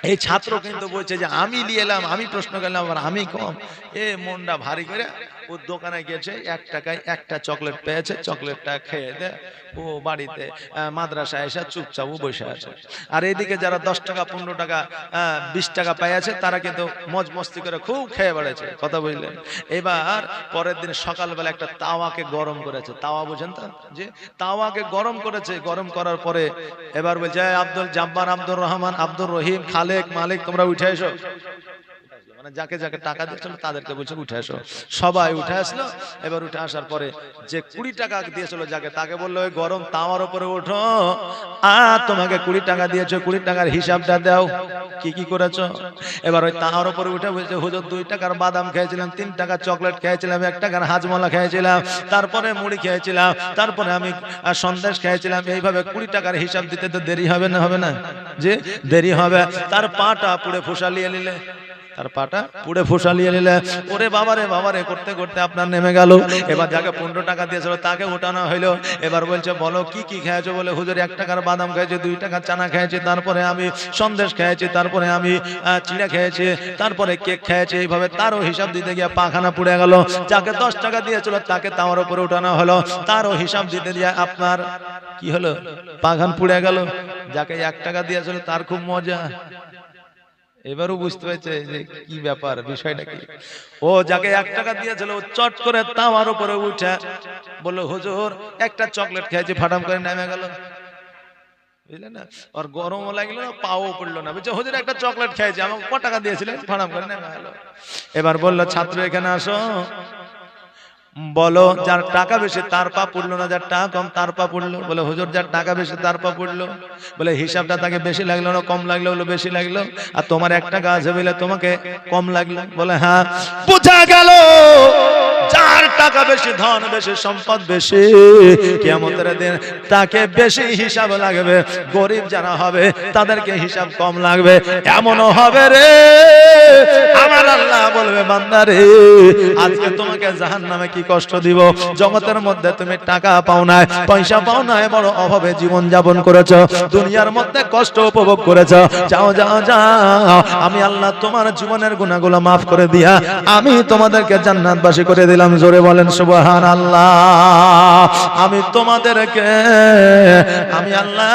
এই ছাত্র কিন্তু বলছে যে আমি নিয়ে এলাম, আমি প্রশ্ন করলাম, আবার আমি কম। মনটা ভারী করে ও দোকানে গেছে, 1 টাকায় একটা চকলেট পেয়েছে, চকলেটটা খেয়ে দে ও বাড়িতে মাদ্রাসায় এসে চুপচাপ বসে আছে। আর এইদিকে যারা 10 টাকা, 15 টাকা, 20 টাকা পেয়েছে, তারা কিন্তু মজ মস্তি করে খুব খেয়ে বেড়েছে, কথা বুঝলেন? এবার পরের দিন সকালবেলা একটা তাওয়াকে গরম করেছে, তাওয়া বুঝেন তো, যে তাওয়াকে গরম করেছে। গরম করার পরে এবার বলছে, আব্দুল জব্বার, আব্দুর রহমান, আব্দুর রহিম, খালেক, মালিক, তোমরা উঠে এসো। যাকে যাকে টাকা দিয়েছিল তাদেরকে বলছে উঠে আসো। সবাই উঠে আসলো। এবার উঠে আসার পরে যে 20 টাকা দিয়েছিল যাকে, তাকে বললো ওই গরম তাওয়ার উপরে ওঠো, তোমাকে 20 টাকা দিয়েছো, 20 টাকার হিসাবটা দাও, কি কি করেছো? এবার ওই তাওয়ার উপরে উঠে বলছে, হুজুর 2 টাকার বাদাম খেয়েছিলাম, 3 টাকার চকলেট খেয়েছিলাম, 1 টাকার হাজমলা খেয়েছিলাম, তারপরে মুড়ি খেয়েছিলাম, তারপরে আমি সন্দেশ খেয়েছিলাম। এইভাবে 20 টাকার হিসাব দিতে তো দেরি হবে না, হবে না? যে দেরি হবে। তার পাটা পুড়ে ফুসালিয়ে নিলে, তার পাটা পুড়ে ফুসালিয়ে নিলে। ওরে বাবারে করতে করতে আপনার নেমে গেল। এবার যাকে 15 টাকা দিয়েছিল তাকে উঠানো হইলো। এবার বলছে বলো কি কি খেয়েছো? বলে হুজুর 1 টাকার বাদাম খেয়েছি, 2 টাকার চানা খেয়েছি, তারপরে আমি সন্দেশ খেয়েছি, তারপরে আমি চিড়া খেয়েছি, তারপরে কেক খেয়েছি। এইভাবে তারও হিসাব দিতে গিয়ে পাখানা পুড়ে গেল। যাকে 10 টাকা দিয়েছিল তাকে তাওয়ার উপরে উঠানো হলো, তারও হিসাব দিতে দিয়ে আপনার কি হলো? পাখান পুড়ে গেল। যাকে 1 টাকা দিয়েছিল তার খুব মজা। এবারও বুঝতে পেরেছে যে কি ব্যাপার, বিষয়টা কি। ও যাকে 1 টাকা দিয়েছিল ও চট করে তাওয়ার উপরে উঠে বলল হুজুর একটা চকলেট খেয়েছি, ফাটাম করে নেমে গেল। বুঝলেন না? আর গরমও লাগলো না, পাও পড়লো না। বলছে হুজুর একটা চকলেট খেয়েছি, আমাকে কত টাকা দিয়েছিলেন? ফাটাম করে নেমে গেল। এবার বলল ছাত্র এখানে আসো, বলো যার টাকা বেশি তার পা পড়লো না, যার টাকা কম তার পা পড়লো। বলে হুজুর যার টাকা বেশি তার পা পড়লো। বলে হিসাবটা তাকে বেশি লাগলো না কম লাগলো? বলে বেশি লাগলো। আর তোমার 1 টাকা আছে বলে তোমাকে কম লাগলো? বলে হ্যাঁ। বোঝা গেল যার টাকা বেশি, ধন বেশি, সম্পদ বেশি, কিয়ামতের দিন তাকে বেশি হিসাব লাগবে। গরিব যারা হবে তাদেরকে হিসাব কম লাগবে। এমনও হবে রে আমার আল্লাহ বলবে বান্দা রে আজকে তোমাকে জাহান্নামে কি কষ্ট দিব। জগতের মধ্যে তুমি টাকা পাও না, পয়সা পাও না, বড় অভাবে জীবন যাপন করেছো, দুনিয়ার মধ্যে কষ্ট উপভোগ করেছো। যাও যাও যাও, আমি আল্লাহ তোমার জীবনের গুনাহগুলো মাফ করে দিয়া আমি তোমাদেরকে জান্নাতবাসী করে দিলাম। জোরে বলেন সুবহানাল্লাহ। আমি তোমাদেরকে আমি আল্লাহ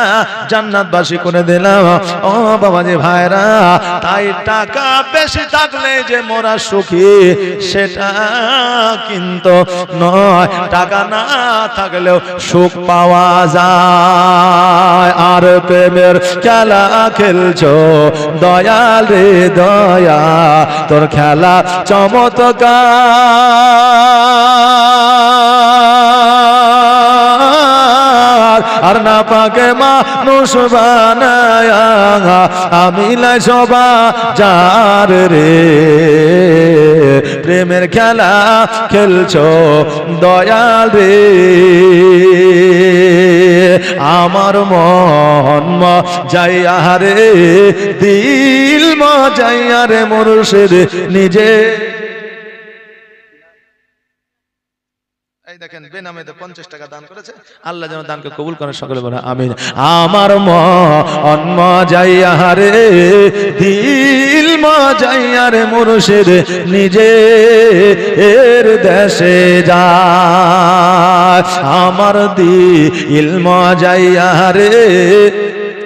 জান্নাতবাসী করে দিলাম। ও বাবাজি ভাইরা, তাই টাকা বেশি থাকলে যে মোরা সুখী সেটা কিন্তু নয়, টাকা না থাকলেও সুখ পাওয়া যায়। আর প্রেমের খেলা খেলছো দয়াল রে দয়া, তোর খেলা চমৎকার। আর না পাকে মানুষ বানায়া আমি লাই সবা যার রে, প্রেমের খেলা খেলছো দয়াল রে। আমার মন যাইয়া রে, দিল যাইয়া রে মুর্শিদ নিজে। দেখেন বেনামেতে 50 টাকা দান করেছে, আল্লাহ যেন দানকে কবুল করেন, সকলে বলে আমিন। আমার মন যাইয়া রে, দিল যাইয়া রে মুর্শিদ নিজে এর দেশে যায়। আমার দিল যাইয়া রে,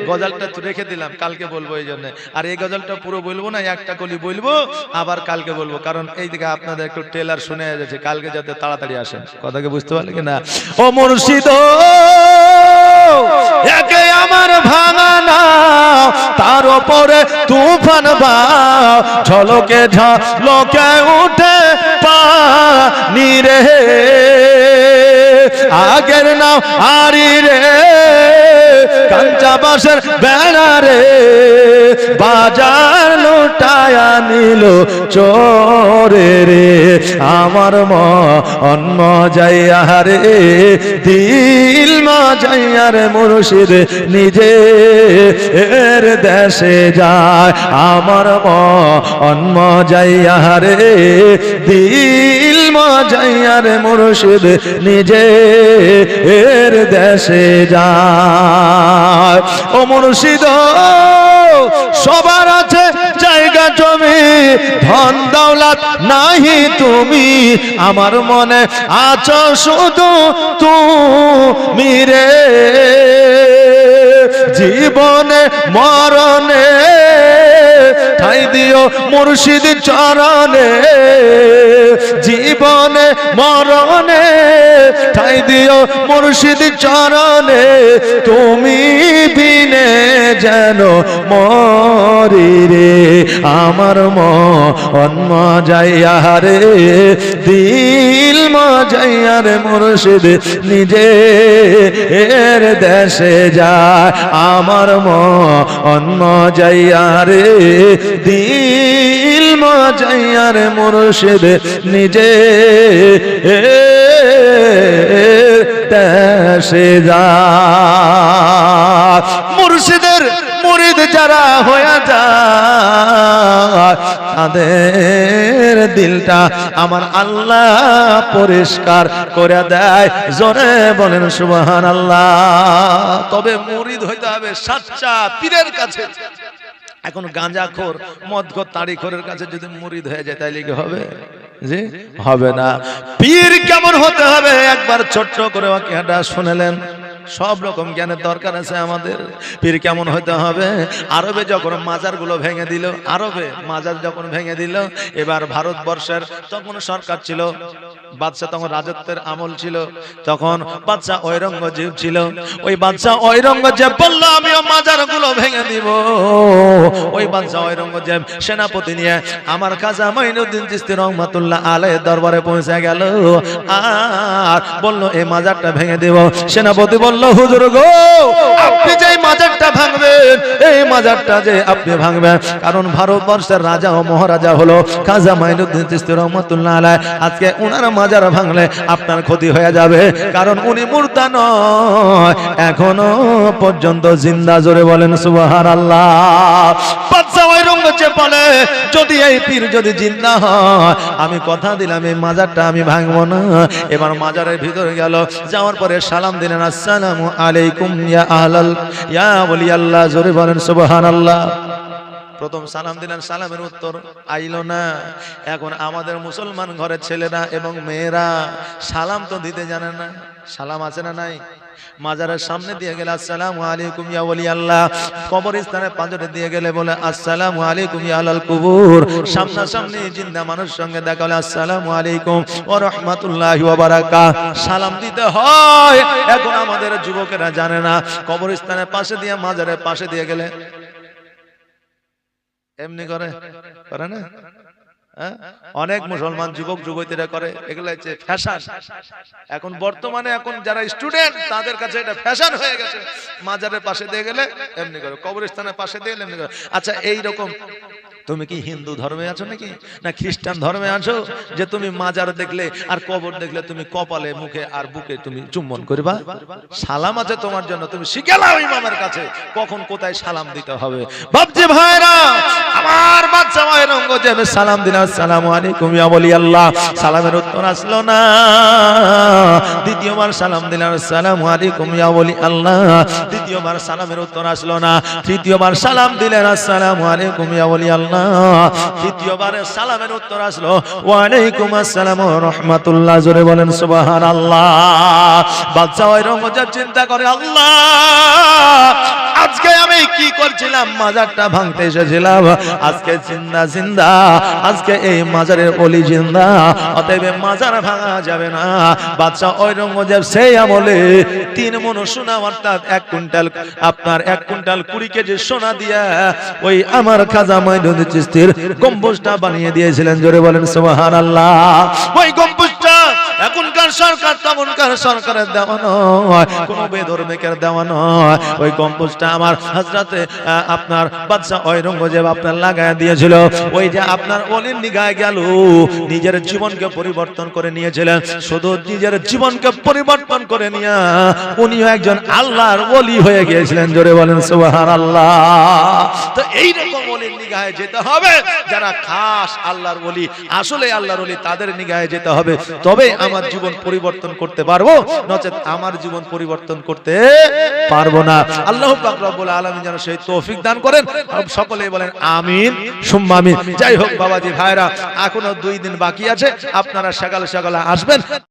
গজলটা তো রেখে দিলাম কালকে বলবো এই জন্য। আর এই গজলটা পুরো বলবো না, একটা কলি বলবো আবার কালকে বলবো, কারণ এই দিকে আপনাদের একটু টেলার শুনে যাচ্ছে, কালকে যাতে তাড়াতাড়ি আসেন। কথাকে বুঝতে পারলে কিনা? ও মুর্শিদ একে আমার ভাঙা না, তার উপরে তুফান বাও, ঝলকে ঝলকে উঠে পানি রে, আগের নাও আরি রে, কাঞ্চা বাঁশের বেড়া রে, বাজার লুটায়া নিল চোরে রে। আমার মন যাইয়া রে, দিল যাইয়া রে মুর্শিদ নিজে এর দেশে যায়। আমার মন যাইয়া রে, দিল যাইয়া রে মুর্শিদ নিজে এর দেশে যায়। ও মুর্শিদ সবার আছে জায়গা জমি, ধন দৌলত নাহি তুমি, আমার মনে আছো শুধু তুমি রে। জীবনে মরণে ঠাই দিও মুর্শিদ চরণে, জীবনে মরণে ঠাই দিও মুর্শিদ চরণে, তুমি বিনে যেন মরি রে। আমার মন যাইয়া রে, দিল যাইয়া রে মুর্শিদ নিজে এর দেশে যায়। আমার মন যাইয়া রে, দিল যাইয়া রে মুর্শিদ নিজে দেশে যায়। মুর্শিদের মুরিদ যারা হয়ে যায় তাদের দিলটা আমার আল্লাহ পরিষ্কার করে দেয়। জোরে বলেন সুবহানাল্লাহ। তবে মুরিদ হইতে হবে সাচ্চা পীরের কাছে। এখন গাঁজাখোর মদখোর তাড়িখোরের কাছে যদি মুরিদ হয়ে যায় তাইলে কি হবে? জি হবে না। পীর কেমন হতে হবে একবার ছোট্ট করে ওয়াকিয়াটা শুনলেন। সব রকম জ্ঞানের দরকার আছে আমাদের। পীর কেমন হতে হবে? আরবে যখন মাজার গুলো ভেঙে দিল, আরবে মাজার যখন ভেঙে দিল, এবার ভারতবর্ষের তখন সরকার ছিল, বাদশা তখন রাজত্বের আমল ছিল, তখন বাদশা ঔরঙ্গজেব ছিল। ওই বাদশা ঔরঙ্গজেব বলল আমিও মাজার গুলো ভেঙে দিব। ওই বাদশা ঔরঙ্গজেব সেনাপতি নিয়ে আমার খাজা মাইনুদ্দিন চিশতি রহমাতুল্লাহ আলাইহির দরবারে পৌঁছে গেল আর বলল এই মাজারটা ভেঙে দেব। সেনাপতি বলল হুজুর গো, আপনি যে মাজারটা ভাঙবেন, এই মাজারটা যে আপনি ভাঙবেন, কারণ ভারতবর্ষের রাজা ও মহারাজা হলো খাজা মাইনুদ্দিন চিশতি রহমাতুল্লাহ আলাইহি। আজকে উনার মাজার ভাঙলে আপনার ক্ষতি হয়ে যাবে, কারণ উনি মুর্দা নয়, এখনো পর্যন্ত জিন্দা। জোরে বলেন সুবহানাল্লাহ। বাদশা ঔরঙ্গজেব বলে যদি এই পীর যদি জিন্দা হয় আমি কথা দিলাম এই মাজারটা আমি ভাঙবো না। এবার মাজারের ভিতরে গেল, যাওয়ার পরে সালাম দিলেন আসসালামু আলাইকুম ইয়া আহলাল ইয়া ওলি আল্লাহ। জোরে বলেন সুবহানাল্লাহ। প্রথম সালাম দিলেন, সালামের উত্তর আইলো না। এখন আমাদের মুসলমান ঘরের ছেলেরা এবং মেয়েরা সালাম তো দিতে জানে না। সালাম আছে না নাই? মাজারের সামনে দিয়ে গেলে আসসালামু আলাইকুম ইয়া ওলি আল্লাহ, কবরস্থানে পাঁজরে দিয়ে গেলে বলে আসসালামু আলাইকুম ইয়া আলাল কুবুর, সামনাসামনি জিন্দা মানুষ সঙ্গে দেখা হলে আসসালামু আলাইকুম ওয়া রাহমাতুল্লাহি ওয়া বারাকাতুহু সালাম দিতে হয়। এখন আমাদের যুবকেরা জানে না, কবরস্থানের পাশে দিয়ে মাজারের পাশে দিয়ে গেলে এমনি করে করে না। অনেক মুসলমান যুবক যুবতীরা করে, এগুলো হচ্ছে ফ্যাশন। এখন বর্তমানে এখন যারা স্টুডেন্ট তাদের কাছে এটা ফ্যাশন হয়ে গেছে। মাজারের পাশে দিয়ে গেলে এমনি করে, কবরস্থানের পাশে দিয়ে এমনি করে। আচ্ছা এই রকম তুমি কি হিন্দু ধর্মে আছো নাকি না খ্রিস্টান ধর্মে আছো যে তুমি মাজার দেখলে আর কবর দেখলে তুমি কপালে মুখে আর বুকে তুমি চুম্বন করবা? সালাম আছে তোমার জন্য, তুমি শিখে নাও ইমামের কাছে কখন কোথায় সালাম দিতে হবে। বাপজি ভাইরা আমার বাদশা ঔরঙ্গজেব সালাম দিলেন আসসালামু আলাইকুম ইয়া ওলি আল্লাহ, সালামের উত্তর আসলো না। দ্বিতীয়বার সালাম দিলেন আসসালামু আলাইকুম ইয়া ওলি আল্লাহ, দ্বিতীয়বার সালামের উত্তর আসলো না। তৃতীয়বার সালাম দিলেন আসসালামু আলাইকুম ইয়া ওলি আল্লাহ, তৃতীয়বারে সালামের উত্তর আসলো ওয়া আলাইকুম আসসালাম ওয়া রাহমাতুল্লাহ। জোরে বলেন সুবহানাল্লাহ। বাদশা ঔরঙ্গজেব চিন্তা করে আল্লাহ আজকে আমি কি করছিলাম, মাজারটা ভাঙতে এসেছিলাম, আজকে জিন্দা জিন্দা, আজকে এই মাজারের ওলি জিন্দা, অতএব মাজার ভাঙা যাবে না। বাদশা ঔরঙ্গজেব সেই আমলে 3 মণ সোনা অর্থাৎ 1 কুইন্টাল আপনার 1 কুইন্টাল 20 কেজি সোনা দিয়া ওই আমার খাজা মাইনুদ্দিন চিশতির গম্বুজটা বানিয়ে দিয়েছিলেন। জোরে বলেন সুবহানাল্লাহ। ওই গম্বুজটা এখনকার সরকার তখনকার সরকারের দেওয়া নয়, কোন বেধর্মিকের দেওয়া নয়। ওই গম্বুজটা আমার হযরতে আপনার বাদশা ঔরঙ্গজেব আপনার লাগায় দিয়েছিল। ওই যে আপনার ওলির নিগায় গেল, নিজের জীবনকে পরিবর্তন করে নিয়েছিলেন। শুধু নিজের জীবনকে পরিবর্তন করে নিয়ে উনিও একজন আল্লাহর ওলি হয়ে গিয়েছিলেন। জোরে বলেন সুবহানাল্লাহ। তো এইরকম ওলির নিগাহে যেতে হবে, যারা খাস আল্লাহর ওলি, আসলে আল্লাহর ওলি, তাদের নিগাহে যেতে হবে, তবে আমার জীবন পরিবর্তন করতে পারবো, নচেত আমার জীবন পরিবর্তন করতে পারবো না। আল্লাহ পাক রব্বুল আলামিন যেন সেই তৌফিক দান করেন। সকলেই বলেন আমিন সুম্মা আমিন। যাই হোক বাবাজি ভাইরা, এখনো 2 দিন বাকি আছে, আপনারা সকালে সকালে আসবেন।